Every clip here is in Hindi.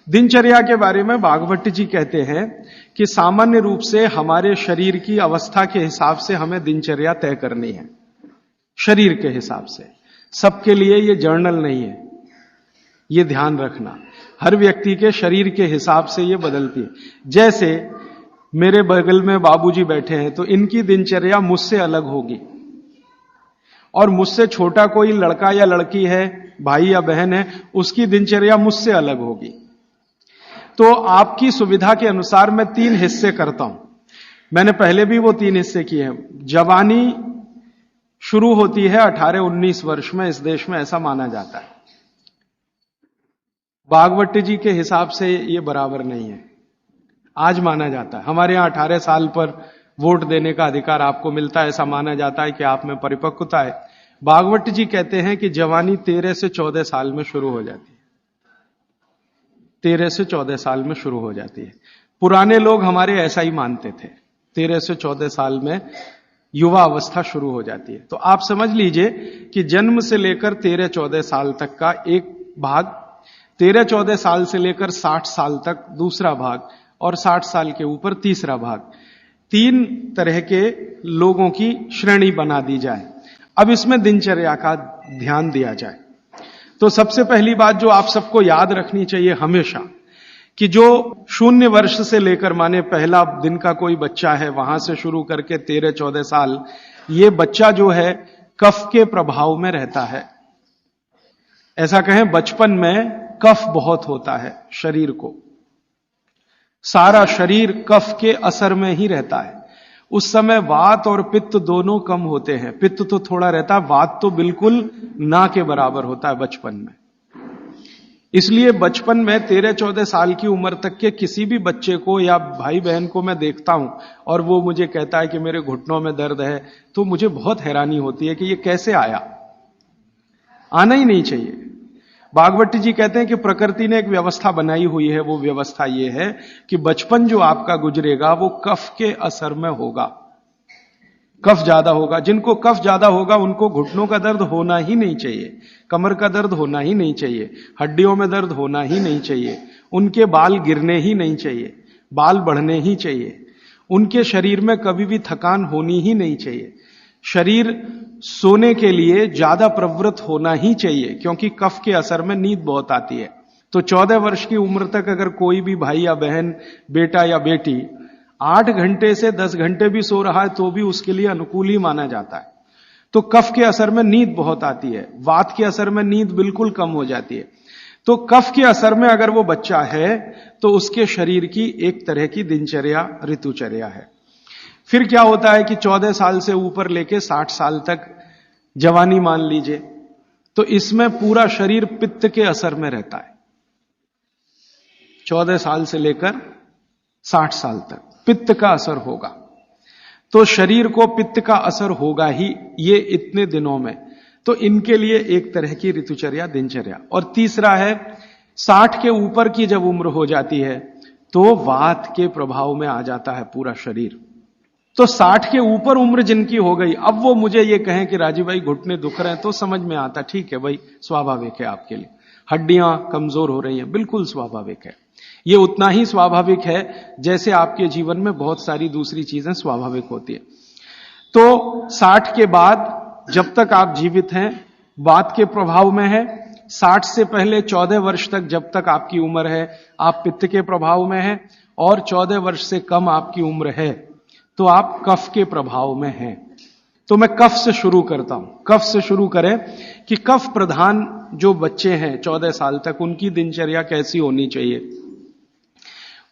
दिनचर्या के बारे में भागवत जी कहते हैं कि सामान्य रूप से हमारे शरीर की अवस्था के हिसाब से हमें दिनचर्या तय करनी है, शरीर के हिसाब से। सबके लिए ये जर्नल नहीं है, ये ध्यान रखना। हर व्यक्ति के शरीर के हिसाब से ये बदलती है। जैसे मेरे बगल में बाबूजी बैठे हैं तो इनकी दिनचर्या मुझसे अलग होगी, और मुझसे छोटा कोई लड़का या लड़की है, भाई या बहन है, उसकी दिनचर्या मुझसे अलग होगी। तो आपकी सुविधा के अनुसार मैं 3 हिस्से करता हूं। मैंने पहले भी वो 3 हिस्से किए हैं। जवानी शुरू होती है 18-19 वर्ष में, इस देश में ऐसा माना जाता है। भागवत जी के हिसाब से ये बराबर नहीं है, आज माना जाता है। हमारे यहां 18 साल पर वोट देने का अधिकार आपको मिलता है, ऐसा माना जाता है कि आप में परिपक्वता है। भागवत जी कहते हैं कि जवानी 13 से 14 साल में शुरू हो जाती है। 13 से 14 साल में शुरू हो जाती है। पुराने लोग हमारे ऐसा ही मानते थे, 13 से 14 साल में युवा अवस्था शुरू हो जाती है। तो आप समझ लीजिए कि जन्म से लेकर 13-14 साल तक का एक भाग, 13-14 साल से लेकर 60 साल तक दूसरा भाग, और 60 साल के ऊपर तीसरा भाग। 3 तरह के लोगों की श्रेणी बना दी जाए। अब इसमें दिनचर्या का ध्यान दिया जाए तो सबसे पहली बात जो आप सबको याद रखनी चाहिए हमेशा, कि जो 0 वर्ष से लेकर, माने पहला दिन का कोई बच्चा है, वहां से शुरू करके 13-14 साल, ये बच्चा जो है कफ के प्रभाव में रहता है। ऐसा कहें, बचपन में कफ बहुत होता है शरीर को, सारा शरीर कफ के असर में ही रहता है। उस समय वात और पित्त दोनों कम होते हैं। पित्त तो थोड़ा रहता है, वात तो बिल्कुल ना के बराबर होता है बचपन में। इसलिए बचपन में 13-14 साल की उम्र तक के किसी भी बच्चे को या भाई बहन को मैं देखता हूं और वो मुझे कहता है कि मेरे घुटनों में दर्द है, तो मुझे बहुत हैरानी होती है कि ये कैसे आया। आना ही नहीं चाहिए। भागवत जी कहते हैं कि प्रकृति ने एक व्यवस्था बनाई हुई है। वो व्यवस्था ये है कि बचपन जो आपका गुजरेगा वो कफ के असर में होगा, कफ ज्यादा होगा। जिनको कफ ज्यादा होगा उनको घुटनों का दर्द होना ही नहीं चाहिए, कमर का दर्द होना ही नहीं चाहिए, हड्डियों में दर्द होना ही नहीं चाहिए, उनके बाल गिरने ही नहीं चाहिए, बाल बढ़ने ही चाहिए, उनके शरीर में कभी भी थकान होनी ही नहीं चाहिए। शरीर सोने के लिए ज्यादा प्रवृत्त होना ही चाहिए, क्योंकि कफ के असर में नींद बहुत आती है। तो 14 वर्ष की उम्र तक अगर कोई भी भाई या बहन, बेटा या बेटी 8 घंटे से 10 घंटे भी सो रहा है तो भी उसके लिए अनुकूल ही माना जाता है। तो कफ के असर में नींद बहुत आती है, वात के असर में नींद बिल्कुल कम हो जाती है। तो कफ के असर में अगर वो बच्चा है तो उसके शरीर की एक तरह की दिनचर्या, ऋतुचर्या है। फिर क्या होता है कि 14 साल से ऊपर लेके 60 साल तक जवानी मान लीजिए, तो इसमें पूरा शरीर पित्त के असर में रहता है। 14 साल से लेकर 60 साल तक पित्त का असर होगा, तो शरीर को पित्त का असर होगा ही ये इतने दिनों में। तो इनके लिए एक तरह की ऋतुचर्या, दिनचर्या। और तीसरा है 60 के ऊपर की जब उम्र हो जाती है तो वात के प्रभाव में आ जाता है पूरा शरीर। तो 60 के ऊपर उम्र जिनकी हो गई, अब वो मुझे ये कहें कि राजीव भाई घुटने दुख रहे हैं, तो समझ में आता, ठीक है भाई, स्वाभाविक है आपके लिए, हड्डियां कमजोर हो रही हैं, बिल्कुल स्वाभाविक है। ये उतना ही स्वाभाविक है जैसे आपके जीवन में बहुत सारी दूसरी चीजें स्वाभाविक होती है। तो 60 के बाद जब तक आप जीवित हैं वात के प्रभाव में है, 60 से पहले 14 वर्ष तक जब तक आपकी उम्र है आप पित्त के प्रभाव में है, और 14 वर्ष से कम आपकी उम्र है तो आप कफ के प्रभाव में हैं। तो मैं कफ से शुरू करता हूं। कफ से शुरू करें कि कफ प्रधान जो बच्चे हैं 14 साल तक, उनकी दिनचर्या कैसी होनी चाहिए।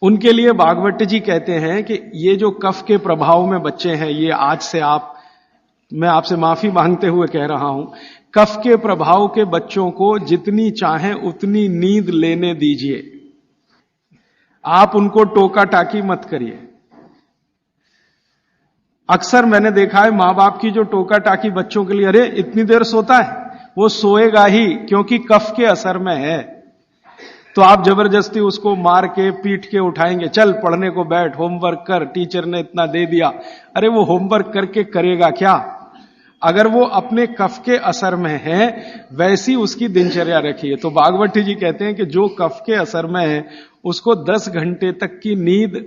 उनके लिए भागवत जी कहते हैं कि ये जो कफ के प्रभाव में बच्चे हैं, ये आज से मैं आपसे माफी मांगते हुए कह रहा हूं, कफ के प्रभाव के बच्चों को जितनी चाहें उतनी नींद लेने दीजिए। आप उनको टोका टाकी मत करिए। अक्सर मैंने देखा है मां बाप की जो टोका टाकी बच्चों के लिए, अरे इतनी देर सोता है, वो सोएगा ही क्योंकि कफ के असर में है। तो आप जबरदस्ती उसको मार के पीट के उठाएंगे, चल पढ़ने को बैठ, होमवर्क कर, टीचर ने इतना दे दिया। अरे वो होमवर्क करके करेगा क्या? अगर वो अपने कफ के असर में है वैसी उसकी दिनचर्या रखिए। तो भागवती जी कहते हैं कि जो कफ के असर में है उसको 10 घंटे तक की नींद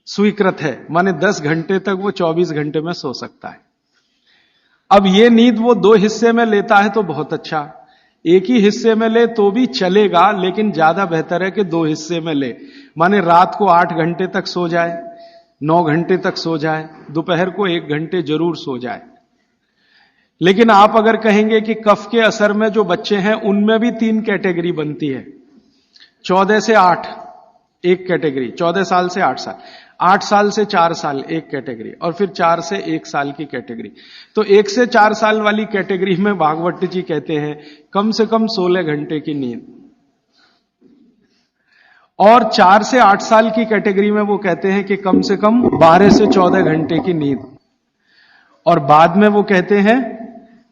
स्वीकृत है, माने 10 घंटे तक वो 24 घंटे में सो सकता है। अब ये नींद वो 2 हिस्से में लेता है तो बहुत अच्छा, एक ही हिस्से में ले तो भी चलेगा, लेकिन ज्यादा बेहतर है कि 2 हिस्से में ले। माने रात को 8 घंटे तक सो जाए, 9 घंटे तक सो जाए, दोपहर को 1 घंटे जरूर सो जाए। लेकिन आप अगर कहेंगे कि कफ के असर में जो बच्चे हैं उनमें भी 3 कैटेगरी बनती है, 14 से 8 एक कैटेगरी, 14 साल से 8 साल, 8 साल से 4 साल एक कैटेगरी, और फिर 4 से 1 साल की कैटेगरी। तो 1 से 4 साल वाली कैटेगरी में भागवत जी कहते हैं कम से कम 16 घंटे की नींद, और 4 से 8 साल की कैटेगरी में वो कहते हैं कि कम से कम 12 से 14 घंटे की नींद, और बाद में वो कहते हैं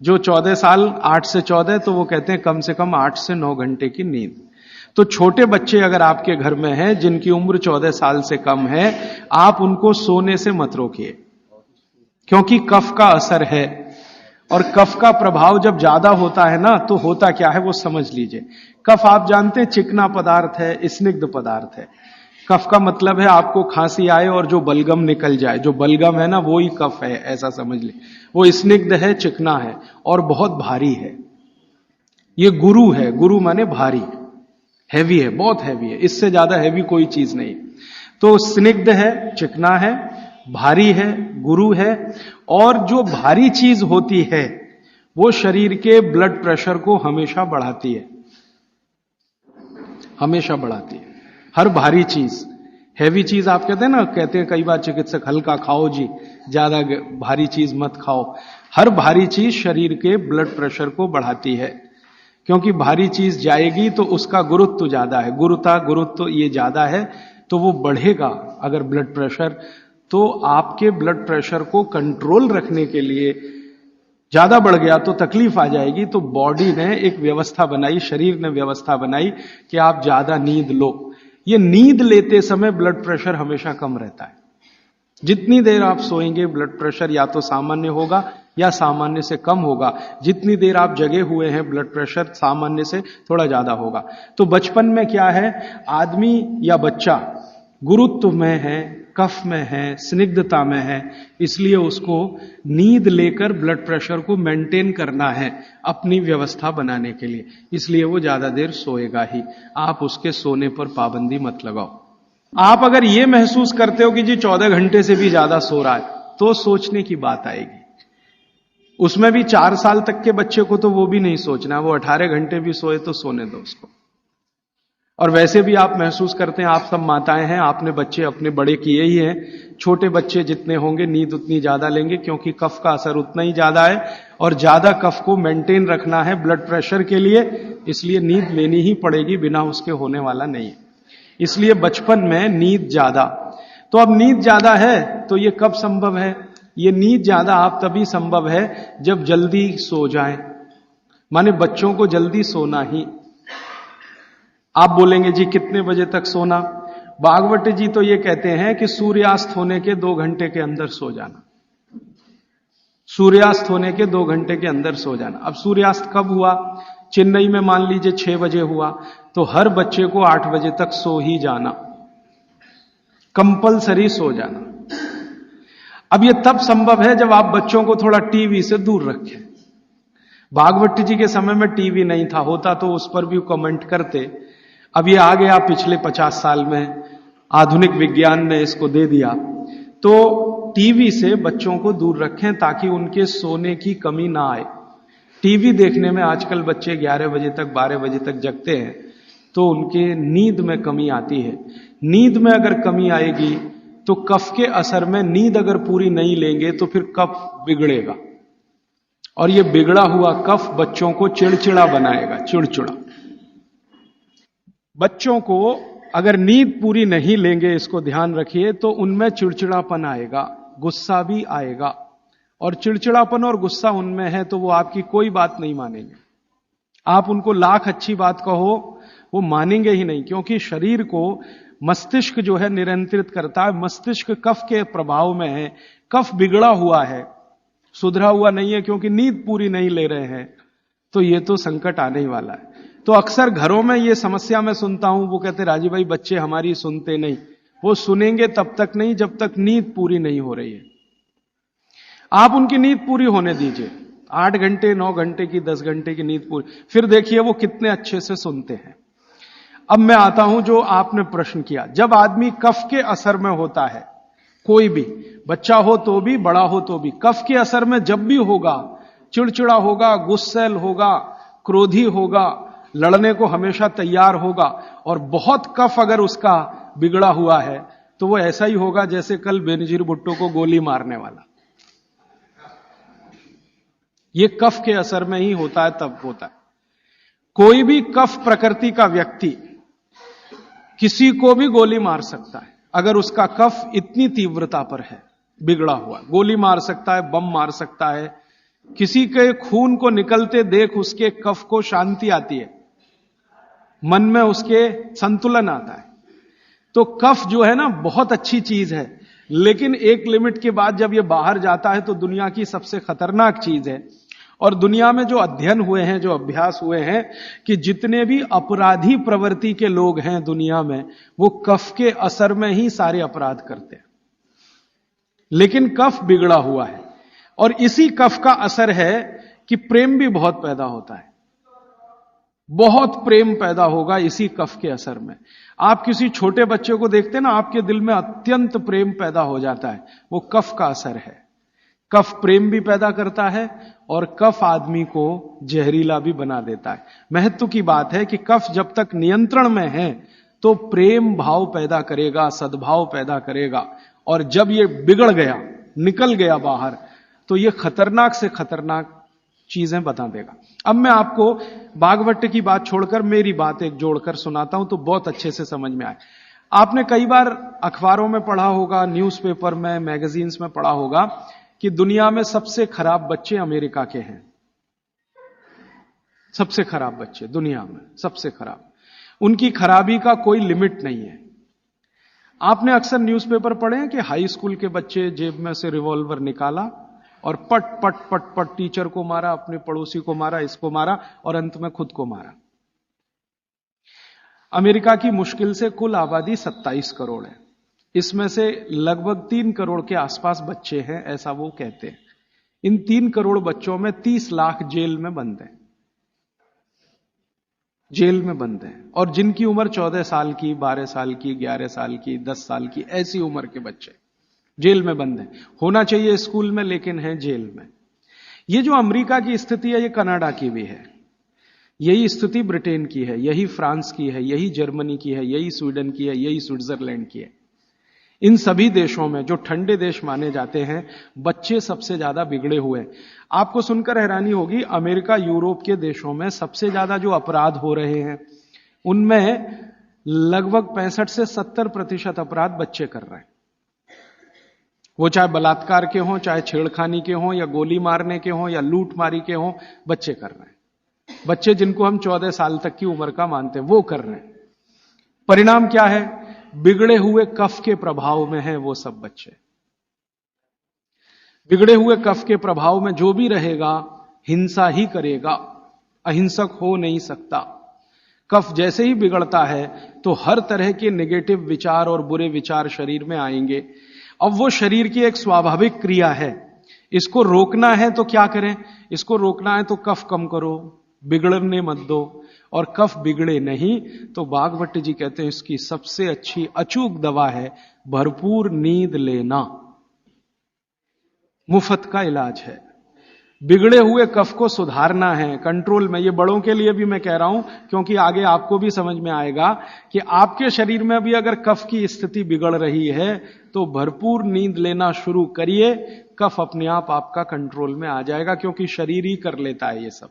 जो 14 साल 8 से 14 तो वो कहते हैं कम से कम 8 से 9 घंटे की नींद। तो छोटे बच्चे अगर आपके घर में हैं जिनकी उम्र 14 साल से कम है, आप उनको सोने से मत रोकिए, क्योंकि कफ का असर है, और कफ का प्रभाव जब ज्यादा होता है ना तो होता क्या है वो समझ लीजिए। कफ आप जानते हैं चिकना पदार्थ है, स्निग्ध पदार्थ है। कफ का मतलब है आपको खांसी आए और जो बलगम निकल जाए, जो बलगम है ना वो ही कफ है, ऐसा समझ ली। वो स्निग्ध है, चिकना है और बहुत भारी है। ये गुरु है, गुरु माने भारी, हैवी है, बहुत हैवी है, इससे ज्यादा हैवी कोई चीज नहीं। तो स्निग्ध है, चिकना है, भारी है, गुरु है, और जो भारी चीज होती है वो शरीर के ब्लड प्रेशर को हमेशा बढ़ाती है, हमेशा बढ़ाती है। हर भारी चीज, हैवी चीज आप कहते हैं ना, कहते हैं कई बार चिकित्सक हल्का खाओ जी, ज्यादा भारी चीज मत खाओ। हर भारी चीज शरीर के ब्लड प्रेशर को बढ़ाती है, क्योंकि भारी चीज जाएगी तो उसका गुरुत्व ज्यादा है, गुरुत्व ये ज्यादा है तो वो बढ़ेगा। अगर ब्लड प्रेशर, तो आपके ब्लड प्रेशर को कंट्रोल रखने के लिए ज्यादा बढ़ गया तो तकलीफ आ जाएगी। तो बॉडी ने एक व्यवस्था बनाई, शरीर ने व्यवस्था बनाई कि आप ज्यादा नींद लो। ये नींद लेते समय ब्लड प्रेशर हमेशा कम रहता है। जितनी देर आप सोएंगे ब्लड प्रेशर या तो सामान्य होगा या सामान्य से कम होगा। जितनी देर आप जगे हुए हैं ब्लड प्रेशर सामान्य से थोड़ा ज्यादा होगा। तो बचपन में क्या है, आदमी या बच्चा गुरुत्व में है, कफ में है, स्निग्धता में है, इसलिए उसको नींद लेकर ब्लड प्रेशर को मेंटेन करना है अपनी व्यवस्था बनाने के लिए, इसलिए वो ज्यादा देर सोएगा ही। आप उसके सोने पर पाबंदी मत लगाओ। आप अगर ये महसूस करते हो कि जी 14 घंटे से भी ज्यादा सो रहा है, तो सोचने की बात आएगी। उसमें भी 4 साल तक के बच्चे को तो वो भी नहीं सोचना, वो 18 घंटे भी सोए तो सोने दो उसको। और वैसे भी आप महसूस करते हैं, आप सब माताएं हैं, आपने बच्चे अपने बड़े किए ही हैं, छोटे बच्चे जितने होंगे नींद उतनी ज्यादा लेंगे, क्योंकि कफ का असर उतना ही ज्यादा है, और ज्यादा कफ को मेंटेन रखना है ब्लड प्रेशर के लिए, इसलिए नींद लेनी ही पड़ेगी, बिना उसके होने वाला नहीं है। इसलिए बचपन में नींद ज्यादा। तो अब नींद ज्यादा है तो ये कब संभव है? ये नींद ज्यादा आप तभी संभव है जब जल्दी सो जाएं, माने बच्चों को जल्दी सोना ही। आप बोलेंगे जी कितने बजे तक सोना? भागवत जी तो ये कहते हैं कि सूर्यास्त होने के 2 घंटे के अंदर सो जाना, सूर्यास्त होने के 2 घंटे के अंदर सो जाना। अब सूर्यास्त कब हुआ? चेन्नई में मान लीजिए 6 बजे हुआ, तो हर बच्चे को 8 बजे तक सो ही जाना, कंपलसरी सो जाना। अब यह तब संभव है जब आप बच्चों को थोड़ा टीवी से दूर रखें। भागवत जी के समय में टीवी नहीं था, होता तो उस पर भी कमेंट करते। अब ये आ गया पिछले 50 साल में, आधुनिक विज्ञान ने इसको दे दिया। तो टीवी से बच्चों को दूर रखें ताकि उनके सोने की कमी ना आए। टीवी देखने में आजकल बच्चे 11 बजे तक 12 बजे तक जगते हैं, तो उनके नींद में कमी आती है। नींद में अगर कमी आएगी तो कफ के असर में नींद अगर पूरी नहीं लेंगे तो फिर कफ बिगड़ेगा, और ये बिगड़ा हुआ कफ बच्चों को चिड़चिड़ा बनाएगा, चिड़चिड़ा। बच्चों को अगर नींद पूरी नहीं लेंगे, इसको ध्यान रखिए, तो उनमें चिड़चिड़ापन आएगा, गुस्सा भी आएगा। और चिड़चिड़ापन और गुस्सा उनमें है तो वो आपकी कोई बात नहीं मानेंगे। आप उनको लाख अच्छी बात कहो वो मानेंगे ही नहीं, क्योंकि शरीर को मस्तिष्क जो है नियंत्रित करता है। मस्तिष्क कफ के प्रभाव में है, कफ बिगड़ा हुआ है, सुधरा हुआ नहीं है क्योंकि नींद पूरी नहीं ले रहे हैं, तो ये तो संकट आने ही वाला है। तो अक्सर घरों में ये समस्या मैं सुनता हूं, वो कहते राजीव भाई बच्चे हमारी सुनते नहीं। वो सुनेंगे तब तक नहीं जब तक नींद पूरी नहीं हो रही है। आप उनकी नींद पूरी होने दीजिए, 8 घंटे 9 घंटे की 10 घंटे की नींद पूरी, फिर देखिए वो कितने अच्छे से सुनते हैं। अब मैं आता हूं जो आपने प्रश्न किया, जब आदमी कफ के असर में होता है, कोई भी बच्चा हो तो भी बड़ा हो तो भी, कफ के असर में जब भी होगा, चिड़चिड़ा होगा, गुस्सैल होगा, क्रोधी होगा, लड़ने को हमेशा तैयार होगा, और बहुत कफ अगर उसका बिगड़ा हुआ है तो वो ऐसा ही होगा जैसे कल बेनजीर भुट्टो को गोली मारने वाला। ये कफ के असर में ही होता है, तब होता है। कोई भी कफ प्रकृति का व्यक्ति किसी को भी गोली मार सकता है अगर उसका कफ इतनी तीव्रता पर है, बिगड़ा हुआ। गोली मार सकता है, बम मार सकता है, किसी के खून को निकलते देख उसके कफ को शांति आती है, मन में उसके संतुलन आता है। तो कफ जो है ना बहुत अच्छी चीज है, लेकिन एक लिमिट के बाद जब ये बाहर जाता है तो दुनिया की सबसे खतरनाक चीज है। और दुनिया में जो अध्ययन हुए हैं, जो अभ्यास हुए हैं, कि जितने भी अपराधी प्रवृत्ति के लोग हैं दुनिया में, वो कफ के असर में ही सारे अपराध करते हैं। लेकिन कफ बिगड़ा हुआ है, और इसी कफ का असर है कि प्रेम भी बहुत पैदा होता है। बहुत प्रेम पैदा होगा इसी कफ के असर में। आप किसी छोटे बच्चे को देखते हैं ना, आपके दिल में अत्यंत प्रेम पैदा हो जाता है, वो कफ का असर है। कफ प्रेम भी पैदा करता है और कफ आदमी को जहरीला भी बना देता है। महत्व की बात है कि कफ जब तक नियंत्रण में है तो प्रेम भाव पैदा करेगा, सद्भाव पैदा करेगा, और जब ये बिगड़ गया, निकल गया बाहर, तो ये खतरनाक से खतरनाक चीजें बता देगा। अब मैं आपको बागवट की बात छोड़कर मेरी बात एक जोड़कर सुनाता हूं तो बहुत अच्छे से समझ में आए। आपने कई बार अखबारों में पढ़ा होगा, न्यूज़पेपर में, मैगजीन्स में पढ़ा होगा कि दुनिया में सबसे खराब बच्चे अमेरिका के हैं। सबसे खराब बच्चे दुनिया में, सबसे खराब। उनकी खराबी का कोई लिमिट नहीं है। आपने अक्सर न्यूज़पेपर पढ़े हैं कि हाई स्कूल के बच्चे जेब में से रिवॉल्वर निकाला और पट पट पट पट टीचर को मारा, अपने पड़ोसी को मारा, इसको मारा, और अंत में खुद को मारा। अमेरिका की मुश्किल से कुल आबादी 27 करोड़ है। इसमें से लगभग 3 करोड़ के आसपास बच्चे हैं, ऐसा वो कहते हैं। इन 3 करोड़ बच्चों में 30 लाख जेल में बंद हैं, जेल में बंद हैं। और जिनकी उम्र 14 साल की, 12 साल की, 11 साल की, 10 साल की, ऐसी उम्र के बच्चे जेल में बंद हैं। होना चाहिए स्कूल में, लेकिन हैं जेल में। ये जो अमेरिका की स्थिति है, ये कनाडा की भी है, यही स्थिति ब्रिटेन की है, यही फ्रांस की है, यही जर्मनी की है, यही स्वीडन की है, यही स्विट्जरलैंड की है। इन सभी देशों में, जो ठंडे देश माने जाते हैं, बच्चे सबसे ज्यादा बिगड़े हुए हैं। आपको सुनकर हैरानी होगी, अमेरिका, यूरोप के देशों में सबसे ज्यादा जो अपराध हो रहे हैं, उनमें लगभग 65 से 70% अपराध बच्चे कर रहे हैं। वो चाहे बलात्कार के हों, चाहे छेड़खानी के हों, या गोली मारने के हों, या लूट मारी के हों, बच्चे कर रहे हैं। बच्चे जिनको हम 14 साल तक की उम्र का मानते हैं, वो कर रहे हैं। परिणाम क्या है? बिगड़े हुए कफ के प्रभाव में है वो सब बच्चे। बिगड़े हुए कफ के प्रभाव में जो भी रहेगा, हिंसा ही करेगा, अहिंसक हो नहीं सकता। कफ जैसे ही बिगड़ता है तो हर तरह के नेगेटिव विचार और बुरे विचार शरीर में आएंगे। अब वो शरीर की एक स्वाभाविक क्रिया है, इसको रोकना है तो क्या करें? इसको रोकना है तो कफ कम करो, बिगड़ने मत दो। और कफ बिगड़े नहीं तो बागवट जी कहते हैं इसकी सबसे अच्छी अचूक दवा है भरपूर नींद लेना। मुफ्त का इलाज है। बिगड़े हुए कफ को सुधारना है, कंट्रोल में। ये बड़ों के लिए भी मैं कह रहा हूं, क्योंकि आगे आपको भी समझ में आएगा कि आपके शरीर में भी अगर कफ की स्थिति बिगड़ रही है तो भरपूर नींद लेना शुरू करिए, कफ अपने आप आपका कंट्रोल में आ जाएगा, क्योंकि शरीर ही कर लेता है ये सब।